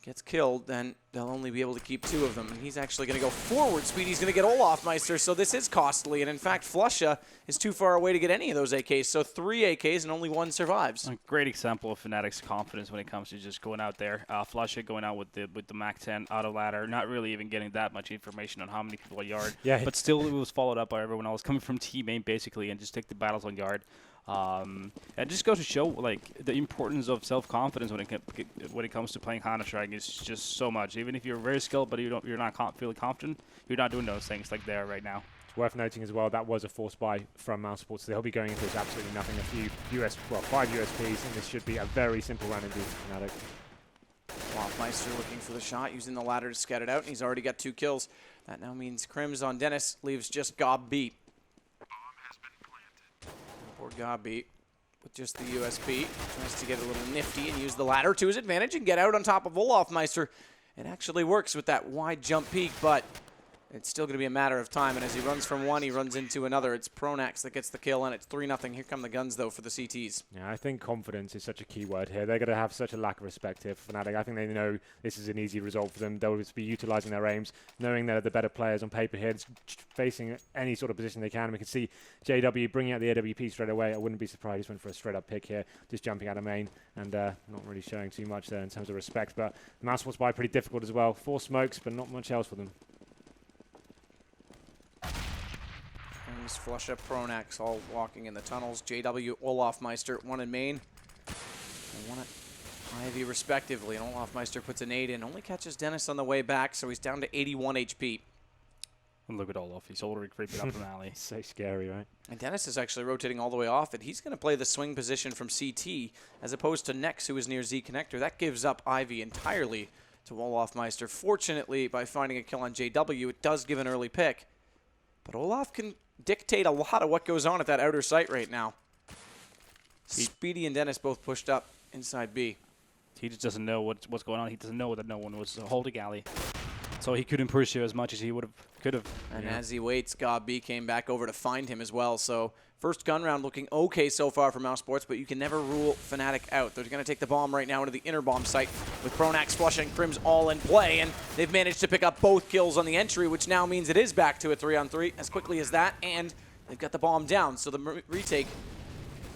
gets killed, then they'll only be able to keep 2 of them. And he's actually going to go forward. Speedy's going to get Olafmeister, so this is costly. And in fact, Flusha is too far away to get any of those AKs. So 3 AKs and only 1 survives. A great example of Fnatic's confidence when it comes to just going out there. Flusha going out with the Mac 10 auto ladder, not really even getting that much information on how many people are yard. Yeah. But still, it was followed up by everyone else coming from team main basically and just take the battles on yard. And just go to show like the importance of self-confidence when it comes to playing Counter-Strike is just so much. Even if you're very skilled, but you're not feeling confident, you're not doing those things like they are right now. It's worth noting as well that was a forced buy from Mousesports, so they'll be going into this absolutely nothing. A few 5 USPs, and this should be a very simple round indeed for Fnatic. Olafmeister looking for the shot, using the ladder to scout it out, and he's already got 2 kills. That now means Crims on Dennis leaves just Gob beat. Poor Gob beat with just the USP. Tries to get a little nifty and use the ladder to his advantage and get out on top of Olafmeister. It actually works with that wide jump peak, but it's still going to be a matter of time, and as he runs from one, he runs into another. It's Pronax that gets the kill, and it's 3-0. Here come the guns, though, for the CTs. Yeah, I think confidence is such a key word here. They're going to have such a lack of respect here for Fnatic. I think they know this is an easy result for them. They'll just be utilising their aims, knowing they're the better players on paper here, facing any sort of position they can. We can see JW bringing out the AWP straight away. I wouldn't be surprised. He just went for a straight-up pick here, just jumping out of main, and not really showing too much there in terms of respect. But the Mousesports buy pretty difficult as well. 4 smokes, but not much else for them. Flusha, Pronax all walking in the tunnels. JW, Olafmeister, 1 in main, and 1 at Ivy respectively. And Olafmeister puts a nade in, only catches Dennis on the way back, so he's down to 81 HP. And look at Olaf, he's already creeping up from alley. So scary, right? And Dennis is actually rotating all the way off, and he's going to play the swing position from CT, as opposed to Nex, who is near Z connector. That gives up Ivy entirely to Olafmeister. Fortunately, by finding a kill on JW, it does give an early pick. But Olaf can dictate a lot of what goes on at that outer site right now. Speedy and Dennis both pushed up inside B. He just doesn't know what's going on. He doesn't know that no one was holding alley. So he couldn't push you as much as he could have. And as he waits, Gob B came back over to find him as well. So first gun round looking okay so far for Mousesports, but you can never rule Fnatic out. They're going to take the bomb right now into the inner bomb site with Pronax, Flusha, and Crims all in play. And they've managed to pick up both kills on the entry, which now means it is back to a 3-on-3 as quickly as that. And they've got the bomb down, so the retake,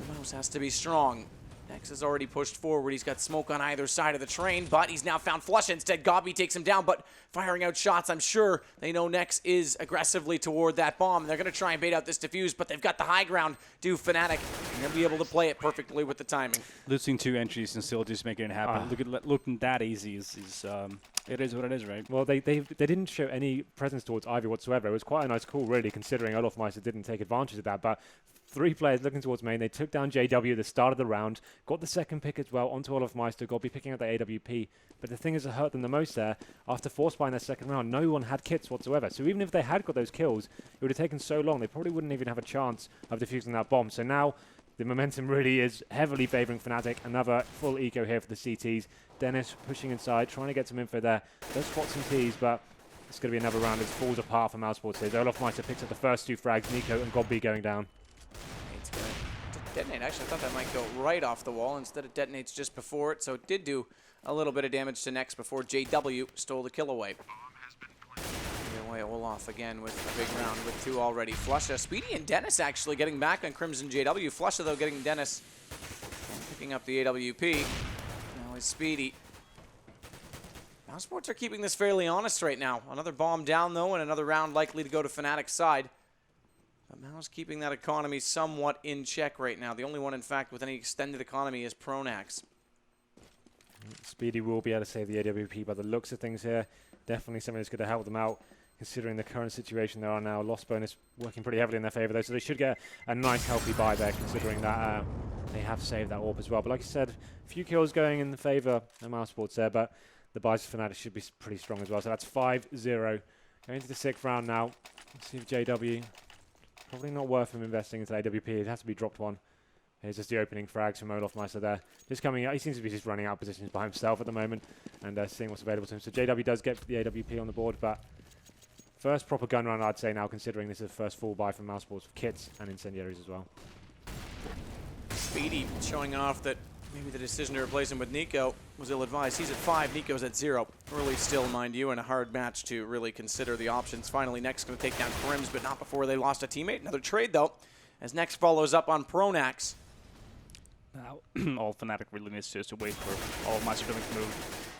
the Mouse has to be strong. Nex has already pushed forward. He's got smoke on either side of the train, but he's now found Flusha. Instead, Gobby takes him down, but firing out shots. I'm sure they know Nex is aggressively toward that bomb. And they're going to try and bait out this defuse, but they've got the high ground. Do Fnatic, and they'll be able to play it perfectly with the timing. Losing 2 entries and still just making it happen. Looking that easy it is what it is, right? Well, they didn't show any presence towards Ivy whatsoever. It was quite a nice call, really, considering Olafmeister didn't take advantage of that. But 3 players looking towards main. They took down JW at the start of the round, got the second pick as well onto Olafmeister. Got to be picking up the AWP. But the thing is that hurt them the most there, after force buying their second round, no one had kits whatsoever. So even if they had got those kills, it would have taken so long, they probably wouldn't even have a chance of defusing that bomb. So now the momentum really is heavily favouring Fnatic. Another full eco here for the CTs. Dennis pushing inside, trying to get some info there. Does spot some Ts, but it's going to be another round as falls apart for Mousesports here. Olafmeister picks up the first 2 frags, Nico and Gobby going down. It's going to detonate. Actually, I thought that might go right off the wall. Instead, it detonates just before it, so it did do a little bit of damage to Nex before JW stole the kill away. Either way, Olaf again with a big round with 2 already. Flusha, Speedy, and Dennis actually getting back on Crimson JW. Flusha, though, getting Dennis and picking up the AWP. Now is Speedy. Mousesports are keeping this fairly honest right now. Another bomb down, though, and another round likely to go to Fnatic's side. But Mouse keeping that economy somewhat in check right now. The only one, in fact, with any extended economy is Pronax. Speedy will be able to save the AWP by the looks of things here. Definitely something that's going to help them out, considering the current situation they are now. Loss bonus working pretty heavily in their favour, though, so they should get a nice, healthy buy there, considering that they have saved that AWP as well. But like I said, a few kills going in the favour of Mousesports there, but the buys for Fnatic should be pretty strong as well. So that's 5-0. Going to the 6th round now. Let's see if JW... Probably not worth him investing into AWP. It has to be dropped 1. Here's just the opening frags from Olofmeister there. Just coming out. He seems to be just running out positions by himself at the moment and seeing what's available to him. So JW does get the AWP on the board, but first proper gun run, I'd say now, considering this is the first full buy from Mousesports with kits and incendiaries as well. Speedy showing off that maybe the decision to replace him with Nico was ill-advised. He's at 5, Nico's at 0. Early still, mind you, and a hard match to really consider the options. Finally, Nex going to take down Crims, but not before they lost a teammate. Another trade, though, as Nex follows up on Pronax. Now, all Fnatic really needs to wait for Olofmeister to make the move.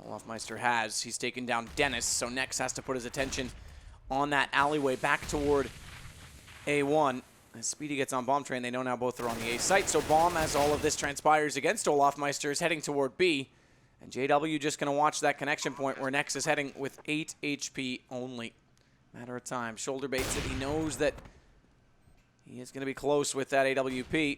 Olofmeister has. He's taken down Dennis, so Nex has to put his attention on that alleyway back toward A1. As Speedy gets on Bomb Train, they know now both are on the A site. So Bomb, as all of this transpires against Olofmeister, is heading toward B. And JW just going to watch that connection point where Nex is heading with 8 HP only. Matter of time. Shoulder baits it. He knows that he is going to be close with that AWP.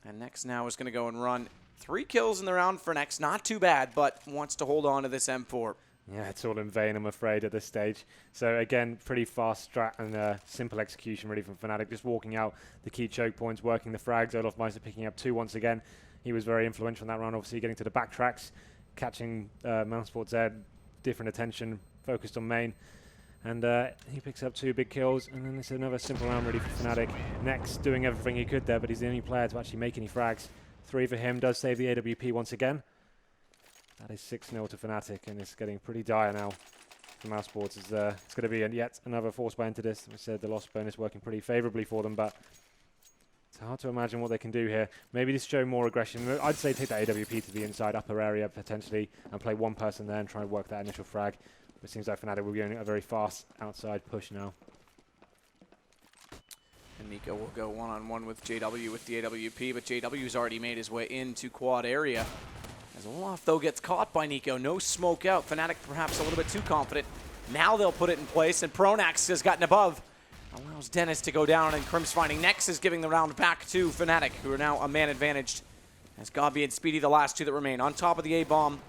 And Nex now is going to go and run 3 kills in the round for Nex. Not too bad, but wants to hold on to this M4. Yeah, it's all in vain, I'm afraid, at this stage. So again, pretty fast strat and simple execution really from Fnatic. Just walking out the key choke points, working the frags. Olofmeister picking up 2 once again. He was very influential in that round, obviously getting to the backtracks, catching Mousesports there, different attention, focused on main. And he picks up 2 big kills, and then it's another simple round really for Fnatic. Nex doing everything he could there, but he's the only player to actually make any frags. 3 for him, does save the AWP once again. That is 6-0 to Fnatic, and it's getting pretty dire now for Mousesports. It's going to be yet another force buy into this. We said the loss bonus working pretty favourably for them, but it's hard to imagine what they can do here. Maybe just show more aggression. I'd say take that AWP to the inside upper area potentially and play one person there and try and work that initial frag. It seems like Fnatic will be going a very fast outside push now. And Nico will go one-on-one with JW with the AWP, but JW's already made his way into quad area. As Olaf, though, gets caught by Nico. No smoke out. Fnatic perhaps a little bit too confident. Now they'll put it in place, and Pronax has gotten above. Allows Dennis to go down, and Crims finding Nex is giving the round back to Fnatic, who are now a man advantaged. As Gabi and Speedy, the last 2 that remain, on top of the A-bomb.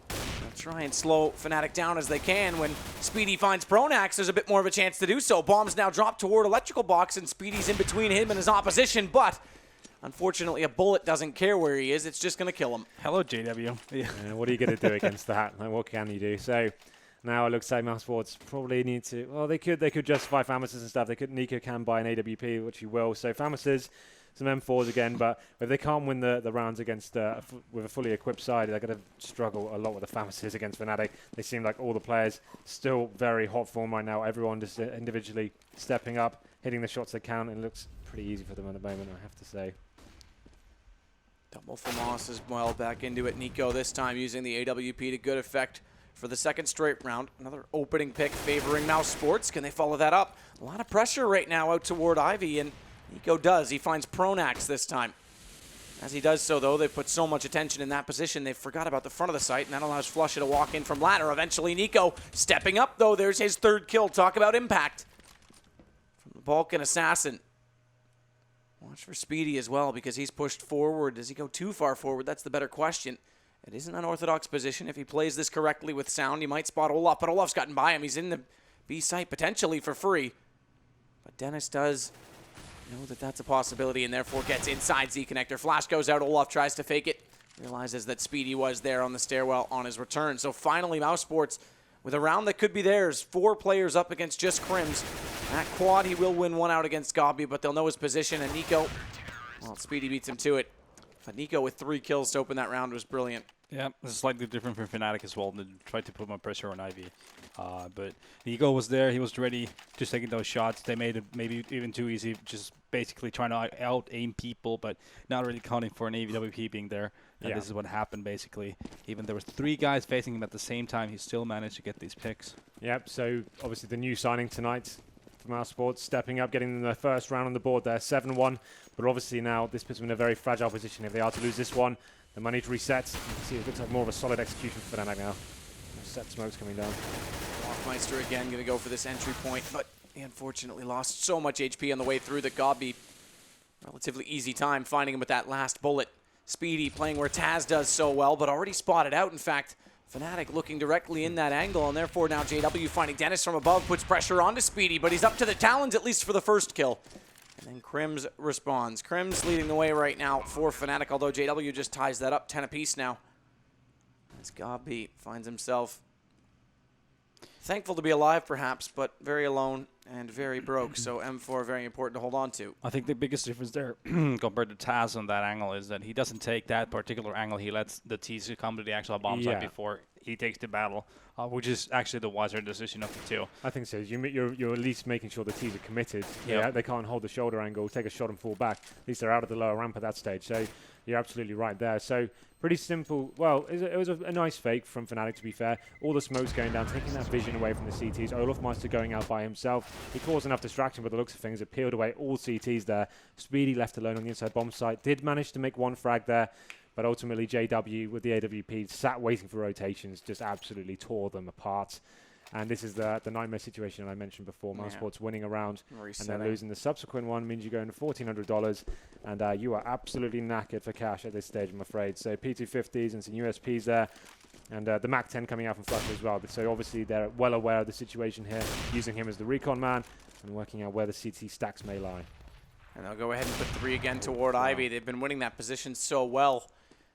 They'll try and slow Fnatic down as they can. When Speedy finds Pronax, there's a bit more of a chance to do so. Bomb's now dropped toward Electrical Box, and Speedy's in between him and his opposition, but unfortunately, a bullet doesn't care where he is. It's just going to kill him. Hello, JW. Yeah, what are you going to do against that? Like, what can you do? So now it looks like Mousesports probably need to. Well, they could justify Famis's and stuff. Nico can buy an AWP, which he will. So Famis's, some M4s again. But if they can't win the rounds against with a fully equipped side, they're going to struggle a lot with the Famis's against Fnatic. They seem like all the players still very hot form right now. Everyone just individually stepping up, hitting the shots they can. It looks pretty easy for them at the moment, I have to say. Double for Moss as well, back into it. Nico this time using the AWP to good effect for the second straight round. Another opening pick favoring Mousesports. Can they follow that up? A lot of pressure right now out toward Ivy, and Nico does. He finds Pronax this time. As he does so, though, they put so much attention in that position, they forgot about the front of the site, and that allows Flusha to walk in from ladder. Eventually, Nico stepping up, though. There's his 3rd kill. Talk about impact from the Balkan Assassin. Watch for Speedy as well, because he's pushed forward. Does he go too far forward? That's the better question. It is an unorthodox position. If he plays this correctly with sound, he might spot Olaf, but Olaf's gotten by him. He's in the B site potentially for free. But Dennis does know that that's a possibility and therefore gets inside Z connector. Flash goes out. Olaf tries to fake it. Realizes that Speedy was there on the stairwell on his return. So finally, Mousesports with a round that could be theirs. 4 players up against just Crims. That quad, he will win 1 out against Gabi, but they'll know his position. And Nico, well, Speedy beats him to it. But Nico with 3 kills to open that round was brilliant. Yeah, this is slightly different from Fnatic as well. They tried to put more pressure on Ivy. But Nico was there. He was ready, just taking those shots. They made it maybe even too easy, just basically trying to out-aim people, but not really counting for an AWP being there. And this is what happened, basically. Even there was 3 guys facing him at the same time, he still managed to get these picks. Yep, so obviously the new signing tonight from Mousesports, stepping up, getting them their first round on the board there, 7-1. But obviously now this puts them in a very fragile position. If they are to lose this one, the money to reset. You can see it looks like more of a solid execution for Fnatic now. Set smoke's coming down. Meister again going to go for this entry point, but he unfortunately lost so much HP on the way through that Gabi, relatively easy time finding him with that last bullet. Speedy playing where Taz does so well, but already spotted out. In fact, Fnatic looking directly in that angle, and therefore now JW finding Dennis from above, puts pressure onto Speedy, but he's up to the talons at least for the first kill. And then Crims responds. Crims leading the way right now for Fnatic, although JW just ties that up 10 apiece now. As Gabi finds himself thankful to be alive, perhaps, but very alone and very broke. So M4 very important to hold on to. I think the biggest difference there compared to Taz on that angle is that he doesn't take that particular angle. He lets the teaser come to the actual bomb site before he takes the battle, which is actually the wiser decision of the two. I think so. You're at least making sure the teams are committed. Yep. Yeah, they can't hold the shoulder angle, take a shot and fall back. At least they're out of the lower ramp at that stage. So you're absolutely right there. So pretty simple. Well, it was a nice fake from Fnatic, to be fair. All the smoke's going down, taking that vision away from the CTs. Olaf Meister going out by himself. He caused enough distraction, but the looks of things, it peeled away all CTs there. Speedy left alone on the inside bomb site. Did manage to make one frag there, but ultimately JW with the AWP sat waiting for rotations, just absolutely tore them apart. And this is the nightmare situation I mentioned before. Mousesports winning a round and then losing the subsequent one means you go into $1,400, and you are absolutely knackered for cash at this stage, I'm afraid. So P250s and some USPs there, and the Mac 10 coming out from Flutter as well. So obviously they're well aware of the situation here, using him as the recon man and working out where the CT stacks may lie. And they'll go ahead and put 3 again toward Ivy. They've been winning that position so well.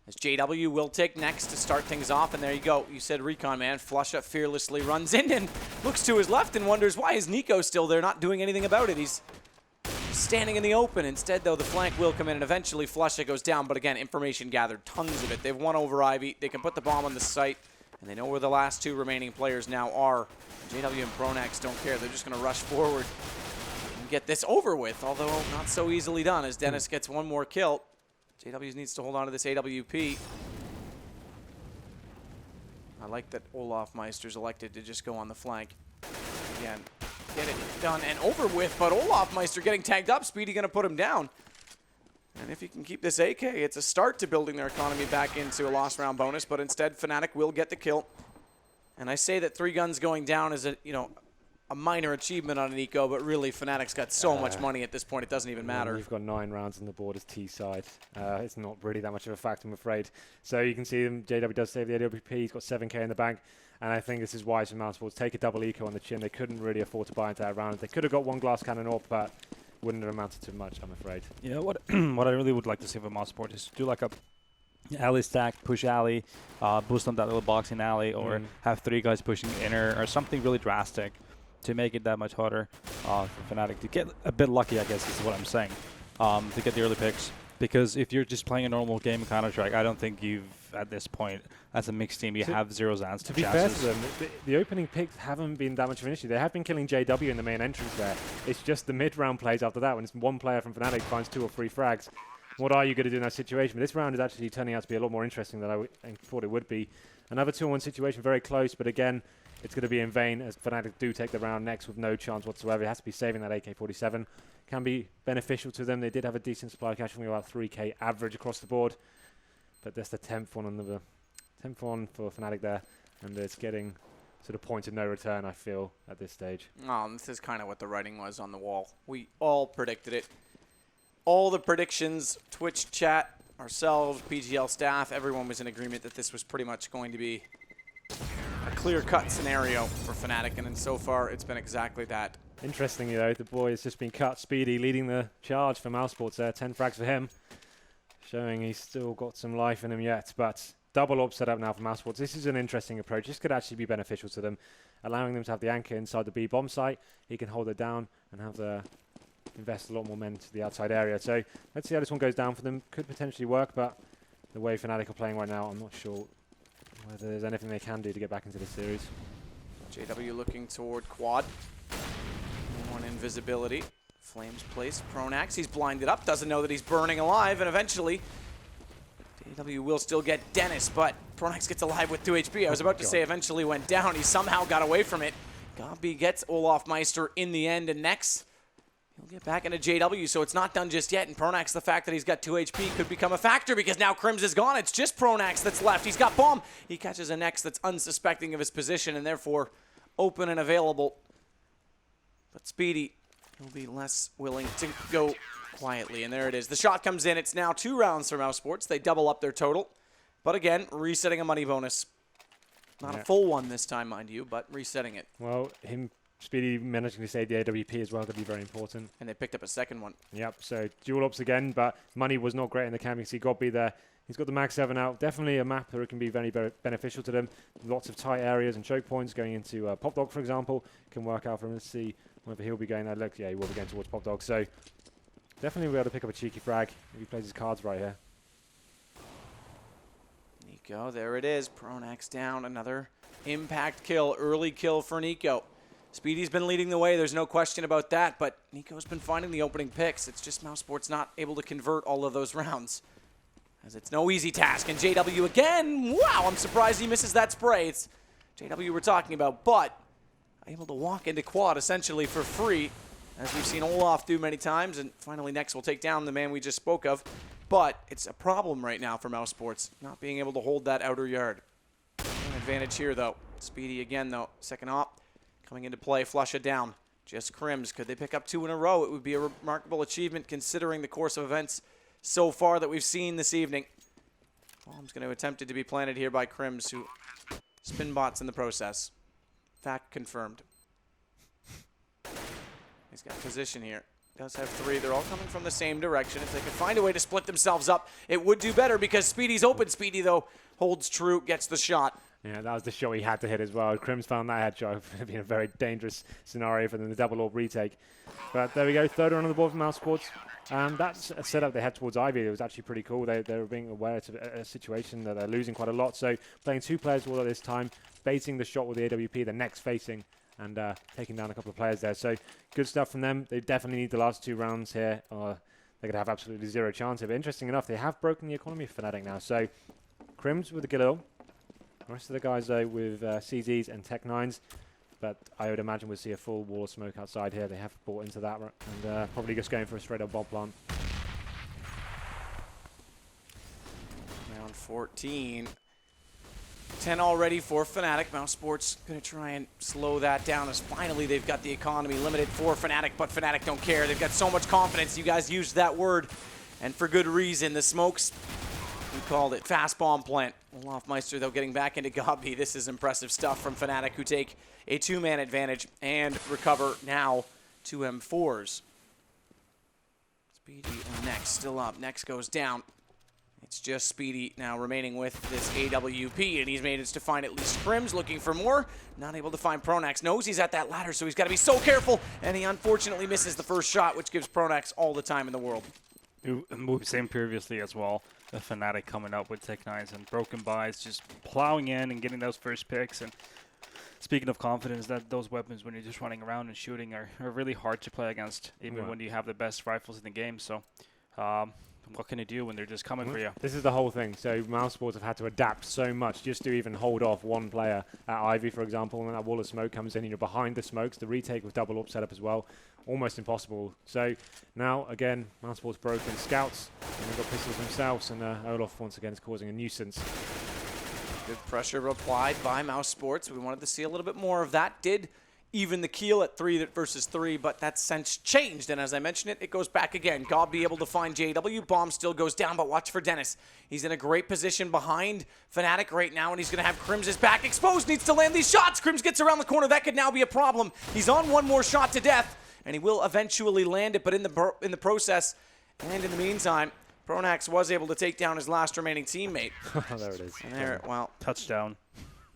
As JW will take next to start things off, and there you go. You said recon, man. Flusha fearlessly runs in and looks to his left and wonders, why is Nico still there, not doing anything about it? He's standing in the open. Instead, though, the flank will come in, and eventually Flusha goes down. But again, information gathered, tons of it. They've won over Ivy. They can put the bomb on the site, and they know where the last 2 remaining players now are. JW and Pronax don't care. They're just going to rush forward and get this over with, although not so easily done, as Dennis gets one more kill. JW needs to hold on to this AWP. I like that Olaf Meister's elected to just go on the flank. Again, get it done and over with, but Olaf Meister getting tagged up. Speedy going to put him down. And if he can keep this AK, it's a start to building their economy back into a lost round bonus, but instead Fnatic will get the kill. And I say that 3 guns going down is a minor achievement on an eco, but really Fnatic's got so much money at this point it doesn't even matter. You've got 9 rounds on the board as T side. It's not really that much of a fact, I'm afraid. So you can see them. JW does save the AWP. He's got 7k in the bank, and I think this is wise for Mousesports. Take a double eco on the chin. They couldn't really afford to buy into that round. They could have got 1 glass cannon up, but wouldn't have amounted to much, I'm afraid. Yeah, what I really would like to see from Mousesports is do like a alley stack, push alley, boost on that little boxing alley, or have 3 guys pushing inner, or something really drastic to make it that much harder for Fnatic to get a bit lucky, I guess is what I'm saying, to get the early picks. Because if you're just playing a normal game of Counter-Strike, I don't think you've, at this point, as a mixed team, you have 0 Zans to be fair to them, the opening picks haven't been that much of an issue. They have been killing JW in the main entrance there. It's just the mid-round plays after that, when it's one player from Fnatic finds 2 or 3 frags. What are you going to do in that situation? But this round is actually turning out to be a lot more interesting than I thought it would be. Another 2-on-1 situation, very close, but again, it's going to be in vain as Fnatic do take the round next with no chance whatsoever. It has to be saving that AK-47. Can be beneficial to them. They did have a decent supply cash, only about 3k average across the board. But that's the 10th one on the 10th one for Fnatic there, and it's getting to the point of no return, I feel, at this stage. This is kind of what the writing was on the wall. We all predicted it. All the predictions, Twitch chat, ourselves, PGL staff, everyone was in agreement that this was pretty much going to be a clear-cut scenario for Fnatic, and so far it's been exactly that. Interestingly, though, the boy has just been cut. Speedy leading the charge for Mousesports there. 10 frags for him, showing he's still got some life in him yet. But double up set up now for Mousesports. This is an interesting approach. This could actually be beneficial to them, allowing them to have the anchor inside the B bomb site. He can hold it down and have the invest a lot more men to the outside area. So let's see how this one goes down for them. Could potentially work, but the way Fnatic are playing right now, I'm not sure whether there's anything they can do to get back into the series. JW looking toward quad. One invisibility. Flames placed. Pronax, he's blinded up, doesn't know that he's burning alive, and eventually JW will still get Dennis, but Pronax gets alive with 2 HP. I was about to say eventually went down. He somehow got away from it. Gabi gets Olaf Meister in the end, and next he'll get back into JW, so it's not done just yet. And Pronax, the fact that he's got 2 HP could become a factor because now Crims is gone. It's just Pronax that's left. He's got bomb. He catches a Nex that's unsuspecting of his position and therefore open and available. But Speedy will be less willing to go quietly. And there it is. The shot comes in. It's now 2 rounds for Mousesports. They double up their total. But again, resetting a money bonus. Not a full one this time, mind you, but resetting it. Well, him Speedy managing to save the AWP as well, that'd be very important. And they picked up a second one. Yep, so dual ops again, but money was not great in the camp. You can see Godby there. He's got the Mag 7 out. Definitely a map where it can be very, very beneficial to them. Lots of tight areas and choke points going into Pop Dog, for example, can work out for him. Let's see whether he'll be going there. Look, yeah, he will be going towards Pop Dog. So definitely be able to pick up a cheeky frag if he plays his cards right here. Nico, there it is. Pronax down. Another impact kill. Early kill for Nico. Speedy's been leading the way. There's no question about that. But Nico's been finding the opening picks. It's just Mousesports not able to convert all of those rounds. As it's no easy task. And JW again. Wow, I'm surprised he misses that spray. It's JW we're talking about. But able to walk into quad essentially for free, as we've seen Olaf do many times. And finally Nex will take down the man we just spoke of. But it's a problem right now for Mousesports, not being able to hold that outer yard. An advantage here, though. Speedy again, though. Second op coming into play. Flush it down. Just Crims. Could they pick up 2 in a row? It would be a remarkable achievement considering the course of events so far that we've seen this evening. Bomb's going to attempt it to be planted here by Crims, who spin bots in the process. Fact confirmed. He's got position here. Does have 3. They're all coming from the same direction. If they could find a way to split themselves up, it would do better because Speedy's open. Speedy, though, holds true, gets the shot. Yeah, that was the shot he had to hit as well. Crims found that headshot. It would have been a very dangerous scenario for them, the double orb retake. But there we go, third run on the board for Mousesports. That's a setup they had towards Ivy. It was actually pretty cool. They were being aware of a situation that they're losing quite a lot. So playing 2 players all at this time, baiting the shot with the AWP, the next facing, and taking down a couple of players there. So good stuff from them. They definitely need the last 2 rounds here, or they're going to have absolutely zero chance of it. Interesting enough, they have broken the economy for Fnatic now. So Crims with the Galil. The rest of the guys, though, with CZs and Tech 9s. But I would imagine we'll see a full wall of smoke outside here. They have bought into that and probably just going for a straight-up bomb plant. Round 14. 10 already for Fnatic. Mousesports going to try and slow that down as finally they've got the economy limited for Fnatic, but Fnatic don't care. They've got so much confidence. You guys used that word, and for good reason. The smokes, we called it fast bomb plant. Olaf Meister, though, getting back into Godby. This is impressive stuff from Fnatic, who take a 2-man advantage and recover now 2 M4s. Speedy and Nex still up. Nex goes down. It's just Speedy now remaining with this AWP, and he's managed to find at least Crims, looking for more. Not able to find Pronax. Knows he's at that ladder, so he's got to be so careful, and he unfortunately misses the first shot, which gives Pronax all the time in the world. We've seen previously as well, the Fnatic coming up with Tech 9s and broken buys, just plowing in and getting those first picks. And speaking of confidence, that those weapons when you're just running around and shooting are really hard to play against, even when you have the best rifles in the game. So what can you do when they're just coming for you? This is the whole thing. So Mousesports have had to adapt so much just to even hold off one player at Ivy, for example. And when that wall of smoke comes in and you're behind the smokes, the retake with double up setup as well, almost impossible. So now, again, Mousesports broken. Scouts, and they've got pistols themselves, and Olaf once again is causing a nuisance. Good pressure applied by Mousesports. We wanted to see a little bit more of that. Did even the keel at 3 versus 3, but that sense changed. And as I mentioned it goes back again. Godby able to find JW. Bomb still goes down, but watch for Dennis. He's in a great position behind Fnatic right now, and he's going to have Crims' back exposed. Needs to land these shots. Crims gets around the corner. That could now be a problem. He's on one more shot to death, and he will eventually land it, but in the process, and in the meantime, Pronax was able to take down his last remaining teammate. There it is. And there, well, Touchdown.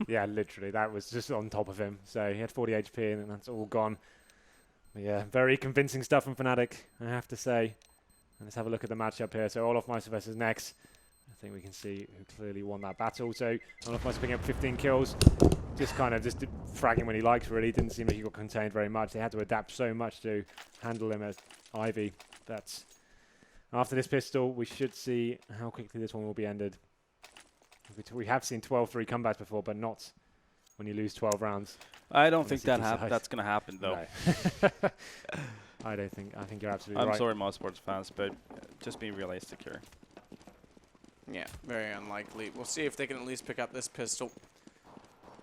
Yeah, literally. That was just on top of him. So he had 40 HP, and that's all gone. But yeah, very convincing stuff from Fnatic, I have to say. And let's have a look at the matchup here. So Olaf Meister versus Nex. I think we can see who clearly won that battle. So Olaf Meister picking up 15 kills. Just fragging when he likes, really. Didn't seem like he got contained very much. They had to adapt so much to handle him at Ivy. That's after this pistol, we should see how quickly this one will be ended. We have seen 12-3 comebacks before, but not when you lose 12 rounds. I don't think that's going to happen, though. No. I don't think. I think you're absolutely right. I'm sorry, Mousesports fans, but just being realistic here. Yeah, very unlikely. We'll see if they can at least pick up this pistol.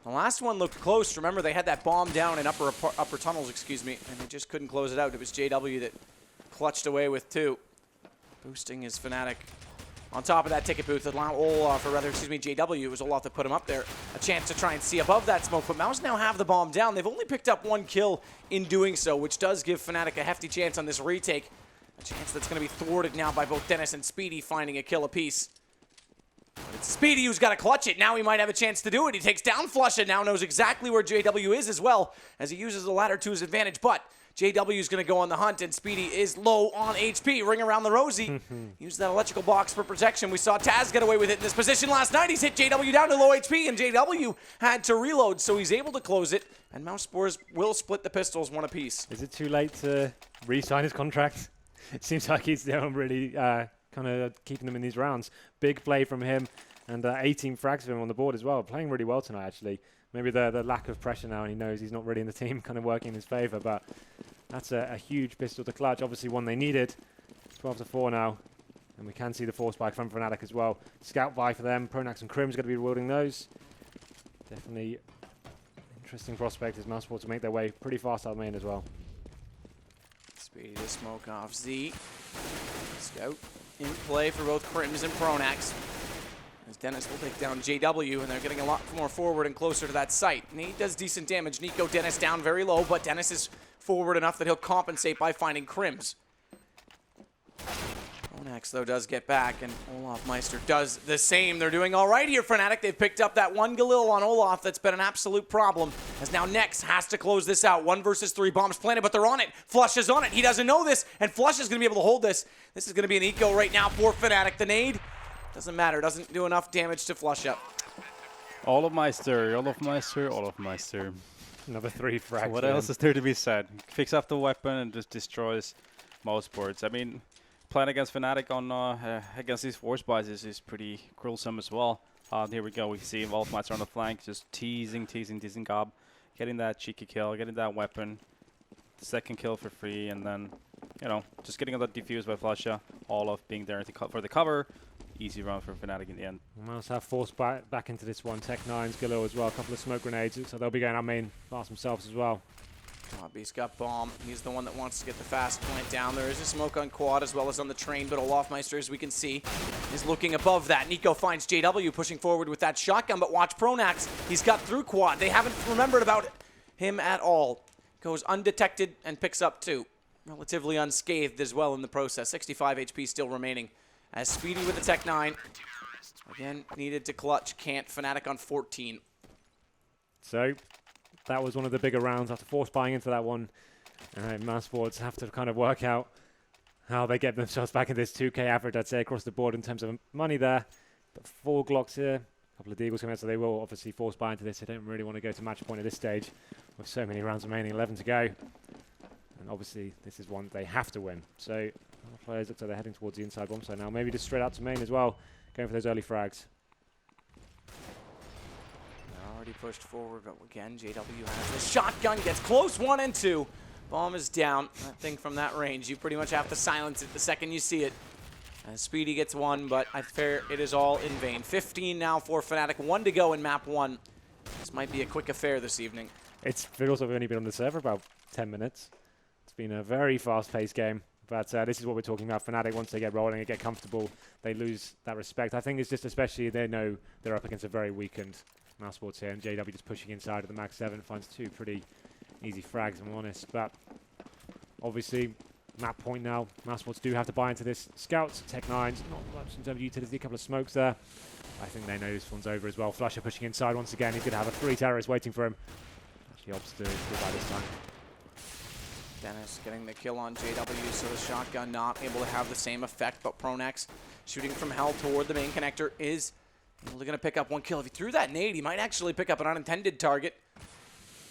The last one looked close. Remember, they had that bomb down in upper tunnels, excuse me, and they just couldn't close it out. It was JW that clutched away with 2, boosting his Fnatic on top of that ticket booth. Allow Olaf, or rather, excuse me, JW, it was Olaf that put him up there, a chance to try and see above that smoke. But Mouse now have the bomb down. They've only picked up 1 kill in doing so, which does give Fnatic a hefty chance on this retake. A chance that's going to be thwarted now by both Dennis and Speedy finding a kill apiece. But it's Speedy who's got to clutch it. Now he might have a chance to do it. He takes down Flush and now knows exactly where JW is as well, as he uses the ladder to his advantage. But JW is going to go on the hunt, and Speedy is low on HP. Ring around the rosy. Use that electrical box for protection. We saw Taz get away with it in this position last night. He's hit JW down to low HP, and JW had to reload, so he's able to close it. And Mousesports will split the pistols 1 apiece. Is it too late to re-sign his contract? It seems like he's really kind of keeping them in these rounds. Big play from him, and 18 frags for him on the board as well. Playing really well tonight, actually. Maybe the lack of pressure now, and he knows he's not really in the team, kind of working in his favor. But that's a huge pistol to clutch. Obviously, one they needed. 12-4 now, and we can see the force spike from Fnatic as well. Scout buy for them. Pronax and Crim's going to be wielding those. Definitely interesting prospect as Mousesports to make their way pretty fast out main as well. Speedy to smoke off Z. Scout in play for both Crims and Pronax. As Dennis will take down JW, and they're getting a lot more forward and closer to that site. Nate does decent damage. Nico, Dennis down very low, but Dennis is forward enough that he'll compensate by finding Crims. Pronax, though, does get back, and Olaf Meister does the same. They're doing all right here, Fnatic. They've picked up that 1 Galil on Olaf that's been an absolute problem, as now Nex has to close this out. 1 versus 3 bombs planted, but they're on it. Flush is on it. He doesn't know this, and Flush is going to be able to hold this. This is going to be an eco right now for Fnatic. The nade doesn't matter. Doesn't do enough damage to flush up. Olaf Meister. Another 3 frags. What else is there to be said? Picks up the weapon and just destroys Mousesports. I mean, playing against Fnatic on against these force buys is pretty gruesome as well. Here we go. We see Olaf Meister on the flank, just teasing Gob, getting that cheeky kill, getting that weapon. The second kill for free, and then, you know, just getting that defused by Flusha. Olaf being there for the cover. Easy run for Fnatic in the end. Mouse have forced back into this one. Tech 9's Galil as well. A couple of smoke grenades, so they'll be going out main fast themselves as well. He's got bomb. He's the one that wants to get the fast point down. There is a smoke on quad as well as on the train, but Olaf Meister, as we can see, is looking above that. Nico finds JW pushing forward with that shotgun, but watch Pronax. He's got through quad. They haven't remembered about him at all. Goes undetected and picks up 2. Relatively unscathed as well in the process. 65 HP still remaining. As Speedy with the Tech 9. Again, needed to clutch. Can't. Fnatic on 14. So, that was one of the bigger rounds after force buying into that one. Mousesports have to kind of work out how they get themselves back in this 2K average, I'd say, across the board in terms of money there. But 4 Glocks here, a couple of Deagles coming out, so they will obviously force buy into this. They don't really want to go to match point at this stage with so many rounds remaining, 11 to go. And obviously, this is one they have to win. So, players look like they're heading towards the inside bomb site now. Maybe just straight out to main as well, going for those early frags. They're already pushed forward, but again, JW has the shotgun, gets close, 1 and 2. Bomb is down. That thing from that range, you pretty much have to silence it the second you see it. As Speedy gets 1, but I fear it is all in vain. 15 now for Fnatic, 1 to go in map 1. This might be a quick affair this evening. It's Fiddles have only been on the server about 10 minutes. It's been a very fast-paced game. But this is what we're talking about. Fnatic, once they get rolling and get comfortable, they lose that respect. I think it's just especially they know they're up against a very weakened Mousesports here, and JW just pushing inside of the max 7, finds 2 pretty easy frags, I'm honest. But obviously, map point now. Mousesports do have to buy into this. Scouts, Tech 9s, not much in terms of utility, a couple of smokes there. I think they know this one's over as well. Flusher pushing inside once again. He's going to have a 3 terrorists waiting for him. Actually opts to go by this time. Dennis getting the kill on JW, so the shotgun not able to have the same effect, but Pronax shooting from hell toward the main connector is only going to pick up 1 kill. If he threw that nade, he might actually pick up an unintended target.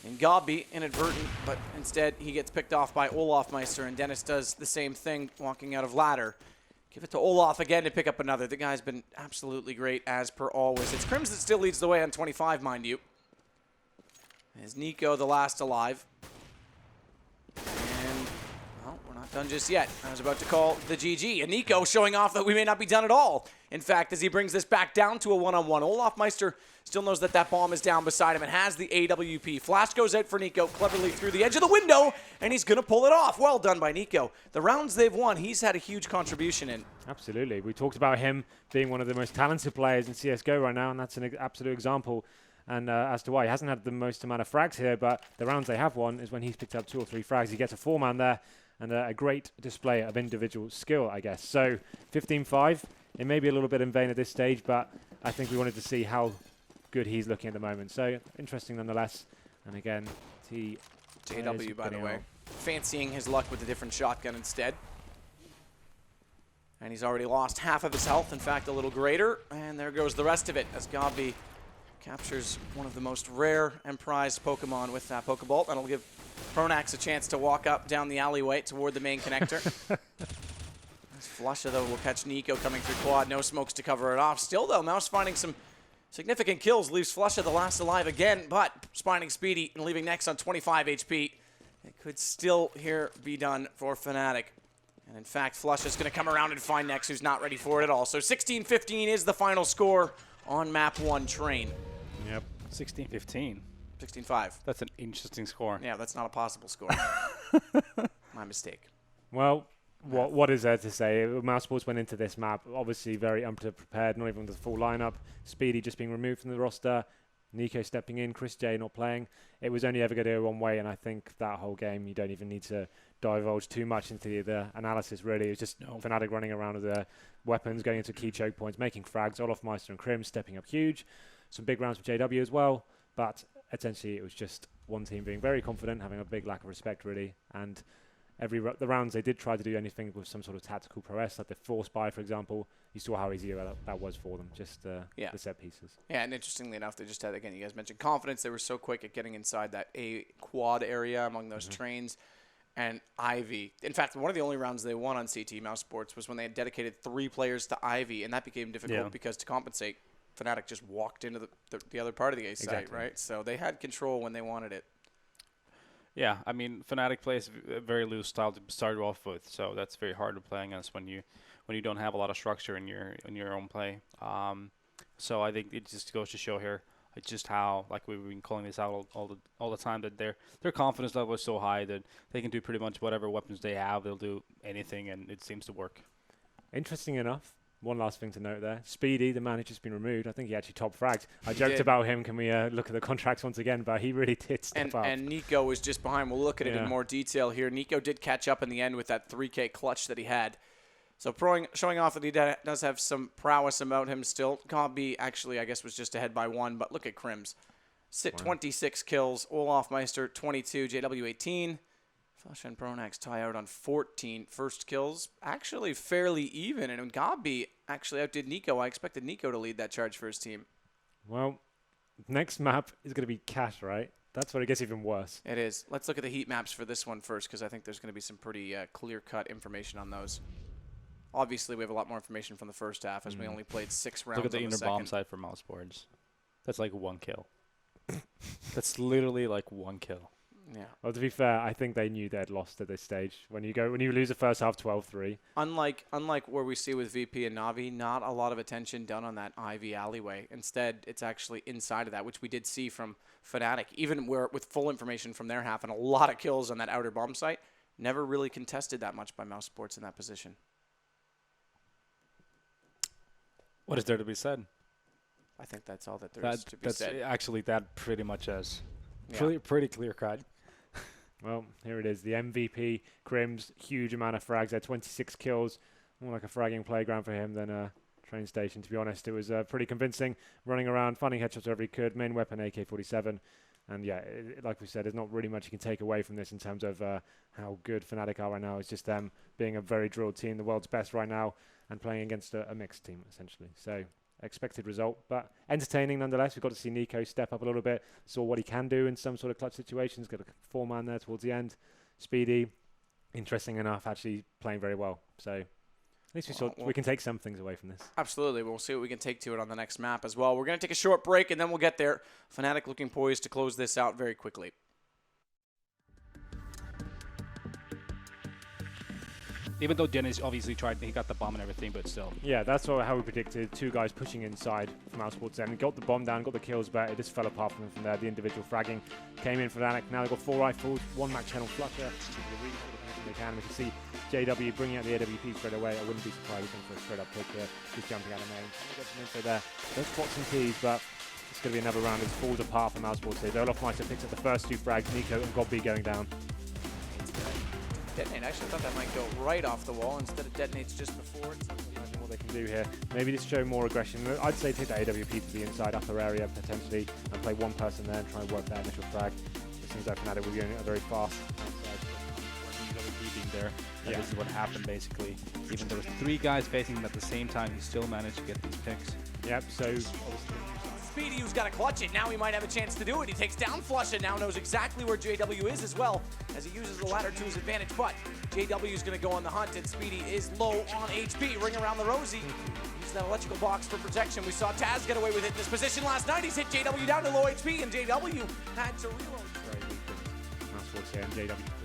And Gobby, inadvertent, but instead he gets picked off by Olaf Meister, and Dennis does the same thing walking out of ladder. Give it to Olaf again to pick up another. The guy's been absolutely great as per always. It's Crims that still leads the way on 25, mind you. As Nico the last alive. And, well, we're not done just yet. I was about to call the GG. And Nico showing off that we may not be done at all. In fact, as he brings this back down to a one-on-one, Olaf Meister still knows that that bomb is down beside him and has the AWP. Flash goes out for Nico, cleverly through the edge of the window, and he's going to pull it off. Well done by Nico. The rounds they've won, he's had a huge contribution in. Absolutely. We talked about him being one of the most talented players in CSGO right now, and that's an absolute example. And as to why he hasn't had the most amount of frags here, but the rounds they have won is when he's picked up 2 or 3 frags. He gets a 4-man there, and a great display of individual skill, I guess. So 15-5, it may be a little bit in vain at this stage, but I think we wanted to see how good he's looking at the moment. So interesting nonetheless. And again, JW, by the way, fancying his luck with a different shotgun instead. And he's already lost half of his health, in fact, a little greater. And there goes the rest of it as Gabi captures one of the most rare and prized Pokemon with that Pokeball. That'll give Pronax a chance to walk up down the alleyway toward the main connector. Flusha, though, will catch Nico coming through quad. No smokes to cover it off. Still, though, Mouse finding some significant kills. Leaves Flusha the last alive again, but spawning Speedy and leaving Nex on 25 HP. It could still here be done for Fnatic. And in fact, Flusha's going to come around and find Nex, who's not ready for it at all. So 16-15 is the final score on map 1 Train. Yep, 16-15. 16-5. That's an interesting score. Yeah, that's not a possible score. My mistake. Well, what is there to say? Mousesports went into this map obviously very unprepared, not even with the full lineup. Speedy just being removed from the roster. Nico stepping in, Chris J not playing. It was only ever going to go one way, and I think that whole game, you don't even need to divulge too much into the analysis, really. It was just Fnatic running around with their weapons, going into key choke points, making frags. Olaf Meister and Krim stepping up huge. Some big rounds for JW as well, but essentially it was just one team being very confident, having a big lack of respect, really, and the rounds they did try to do anything with some sort of tactical prowess, like the force buy, for example. You saw how easy that was for them, just the set pieces. Yeah, and interestingly enough, they just had, again, you guys mentioned confidence. They were so quick at getting inside that A quad area among those trains. And Ivy. In fact, one of the only rounds they won on CT Mousesports was when they had dedicated 3 players to Ivy, and that became difficult because to compensate, Fnatic just walked into the other part of the A site, right? So they had control when they wanted it. Yeah, I mean, Fnatic plays a very loose style to start off with, so that's very hard to play against when you don't have a lot of structure in your own play. So I think it just goes to show here just how, like we've been calling this out all the time, that their confidence level is so high that they can do pretty much whatever weapons they have. They'll do anything, and it seems to work. Interesting enough. One last thing to note there. Speedy, the man who's just been removed, I think he actually top fragged. I joked about him. Can we look at the contracts once again? But he really did step up. And Nico was just behind. We'll look at it in more detail here. Nico did catch up in the end with that 3K clutch that he had. So showing off that he does have some prowess about him still. Gabi actually, I guess, was just ahead by 1. But look at Crims. 26 kills. Olaf Meister, 22. JW, 18. Flusha and Pronax tie out on 14 first kills. Actually fairly even. And Gabi actually outdid Nico. I expected Nico to lead that charge for his team. Well, next map is going to be Cash, right? That's what it gets even worse. It is. Let's look at the heat maps for this one first, because I think there's going to be some pretty clear-cut information on those. Obviously, we have a lot more information from the first half, as we only played 6 rounds. Look at the inner bomb side for Mousesports. That's like 1 kill. That's literally like 1 kill. Yeah. Well, to be fair, I think they knew they'd lost at this stage. When you lose the first half 12-3. Unlike where we see with VP and Navi, not a lot of attention done on that Ivy alleyway. Instead, it's actually inside of that, which we did see from Fnatic. Even with full information from their half and a lot of kills on that outer bomb site, never really contested that much by Mousesports in that position. What is there to be said? I think that's all that there is to be said. Actually, that pretty much is. Yeah. Pretty clear cut. Well, here it is. The MVP, Crims, huge amount of frags there, 26 kills. More like a fragging playground for him than a train station, to be honest. It was pretty convincing, running around, finding headshots wherever he could, main weapon AK-47. And yeah, like we said, there's not really much you can take away from this in terms of how good Fnatic are right now. It's just them being a very drilled team, the world's best right now, and playing against a mixed team, essentially. So expected result, but entertaining nonetheless. We've got to see Nico step up a little bit, saw what he can do in some sort of clutch situations, got a 4-man there towards the end. Speedy, interesting enough, actually playing very well. So at least we can take some things away from this. Absolutely. We'll see what we can take to it on the next map as well. We're going to take a short break, and then we'll get there. Fnatic looking poised to close this out very quickly. Even though Dennis obviously tried, he got the bomb and everything, but still. Yeah, that's how we predicted. 2 guys pushing inside from Mousesports then. Got the bomb down, got the kills, but it just fell apart from there. The individual fragging came in for Fnatic. Now they've got 4 rifles, 1 max channel flusher. They can. We can see JW bringing out the AWP straight away. I wouldn't be surprised for a straight up pick here. Just jumping out of main. Get some info there. Those spots and keys, but it's going to be another round as falls apart for Mousesports here. Olofmeister picks up the first 2 frags. Nico and Gobby going down. Detonate. Actually, I thought that might go right off the wall instead of detonates just before. Imagine what they can do here. Maybe just show more aggression. I'd say take that AWP to the inside upper area potentially and play 1 person there and try and work that initial frag. It seems like Fnatic will be going very fast outside. There. Yeah. This is what happened basically. Even there was 3 guys facing him at the same time, he still managed to get these picks. Yep, so obviously Speedy, who's got to clutch it. Now he might have a chance to do it. He takes down Flush and now knows exactly where JW is as well as he uses the ladder to his advantage. But JW is going to go on the hunt and Speedy is low on HP. Ring around the rosy. Use that electrical box for protection. We saw Taz get away with it in this position last night. He's hit JW down to low HP and JW had to reload. very weak. Mousesports here and JW